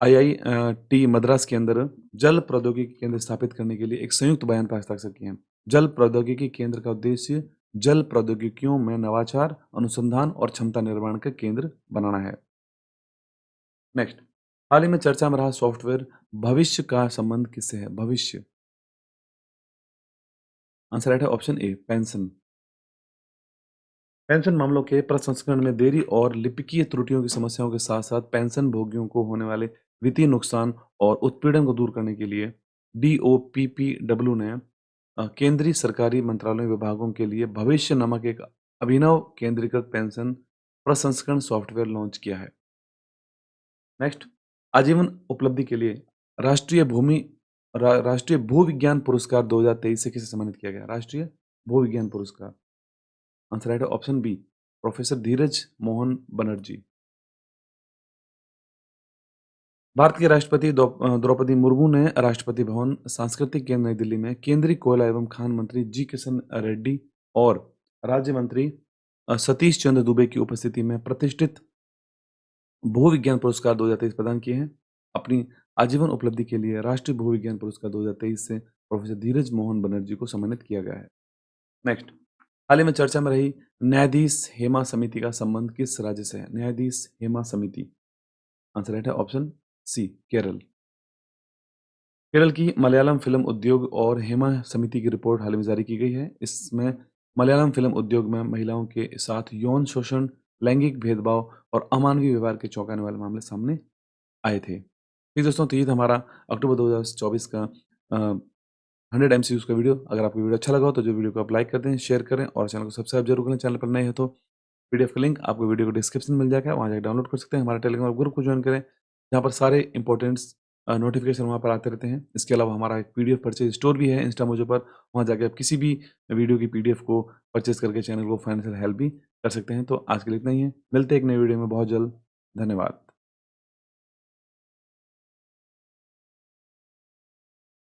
IIT मद्रास के अंदर जल प्रौद्योगिकी केंद्र स्थापित करने के लिए एक संयुक्त बयान पर हस्ताक्षर किए हैं। जल प्रौद्योगिकी केंद्र का उद्देश्य जल प्रौद्योगिकियों में नवाचार, अनुसंधान और क्षमता निर्माण का केंद्र बनाना है। नेक्स्ट, हाल ही में चर्चा में रहा सॉफ्टवेयर भविष्य का संबंध किससे है? भविष्य, आंसर राइट है ऑप्शन ए, पेंशन। पेंशन मामलों के प्रसंस्करण में देरी और लिपिकीय त्रुटियों की समस्याओं के साथ साथ पेंशन भोगियों को होने वाले वित्तीय नुकसान और उत्पीड़न को दूर करने के लिए DOPPW ने केंद्रीय सरकारी मंत्रालयों विभागों के लिए भविष्य नामक एक अभिनव केंद्रीकृत पेंशन प्रसंस्करण सॉफ्टवेयर लॉन्च किया है। नेक्स्ट, आजीवन उपलब्धि के लिए राष्ट्रीय भूविज्ञान पुरस्कार 2023 से किसे सम्मानित किया गया? राष्ट्रीय भूविज्ञान पुरस्कार, आंसर राइट है ऑप्शन बी, प्रोफेसर धीरज मोहन बनर्जी। भारत के राष्ट्रपति द्रौपदी मुर्मू ने राष्ट्रपति भवन सांस्कृतिक केंद्र नई दिल्ली में केंद्रीय कोयला एवं खान मंत्री जी किशन रेड्डी और राज्य मंत्री सतीश चंद्र दुबे की उपस्थिति में प्रतिष्ठित भूविज्ञान पुरस्कार 2023 प्रदान किए हैं। अपनी आजीवन उपलब्धि के लिए राष्ट्रीय भूविज्ञान पुरस्कार 2023 से प्रोफेसर धीरज मोहन बनर्जी को सम्मानित किया गया है। नेक्स्ट, हाल ही में चर्चा में रही न्यायाधीश हेमा समिति का संबंध किस राज्य से है? न्यायाधीश हेमा समिति, आंसर राइट है ऑप्शन सी, केरल। केरल की मलयालम फिल्म उद्योग और हेमा समिति की रिपोर्ट हाल ही में जारी की गई है। इसमें मलयालम फिल्म उद्योग में महिलाओं के साथ यौन शोषण, लैंगिक भेदभाव और अमानवीय व्यवहार के चौंकाने वाले मामले सामने आए थे। ठीक दोस्तों, तो ये था हमारा अक्टूबर 2024 का 100 एमसीक्यूज का वीडियो। अगर आपको वीडियो अच्छा लगा हो तो जो वीडियो को आप लाइक कर दें, शेयर करें और चैनल को सब्सक्राइब जरूर करें। चैनल पर नए हो तो पीडीएफ का लिंक आपको वीडियो को डिस्क्रिप्शन में मिल जाएगा, वहाँ जाकर डाउनलोड कर सकते हैं। हमारे टेलीग्राम ग्रुप को ज्वाइन करें, जहाँ पर सारे इंपॉर्टेंट्स नोटिफिकेशन वहाँ पर आते रहते हैं। इसके अलावा हमारा एक पीडीएफ परचेज स्टोर भी है इंस्टा मोजो पर, वहाँ जाकर आप किसी भी वीडियो की पीडीएफ को परचेज करके चैनल को फाइनेंशियल हेल्प भी कर सकते हैं। तो आज के लिए इतना ही है, मिलते हैं एक नई वीडियो में बहुत जल्द। धन्यवाद।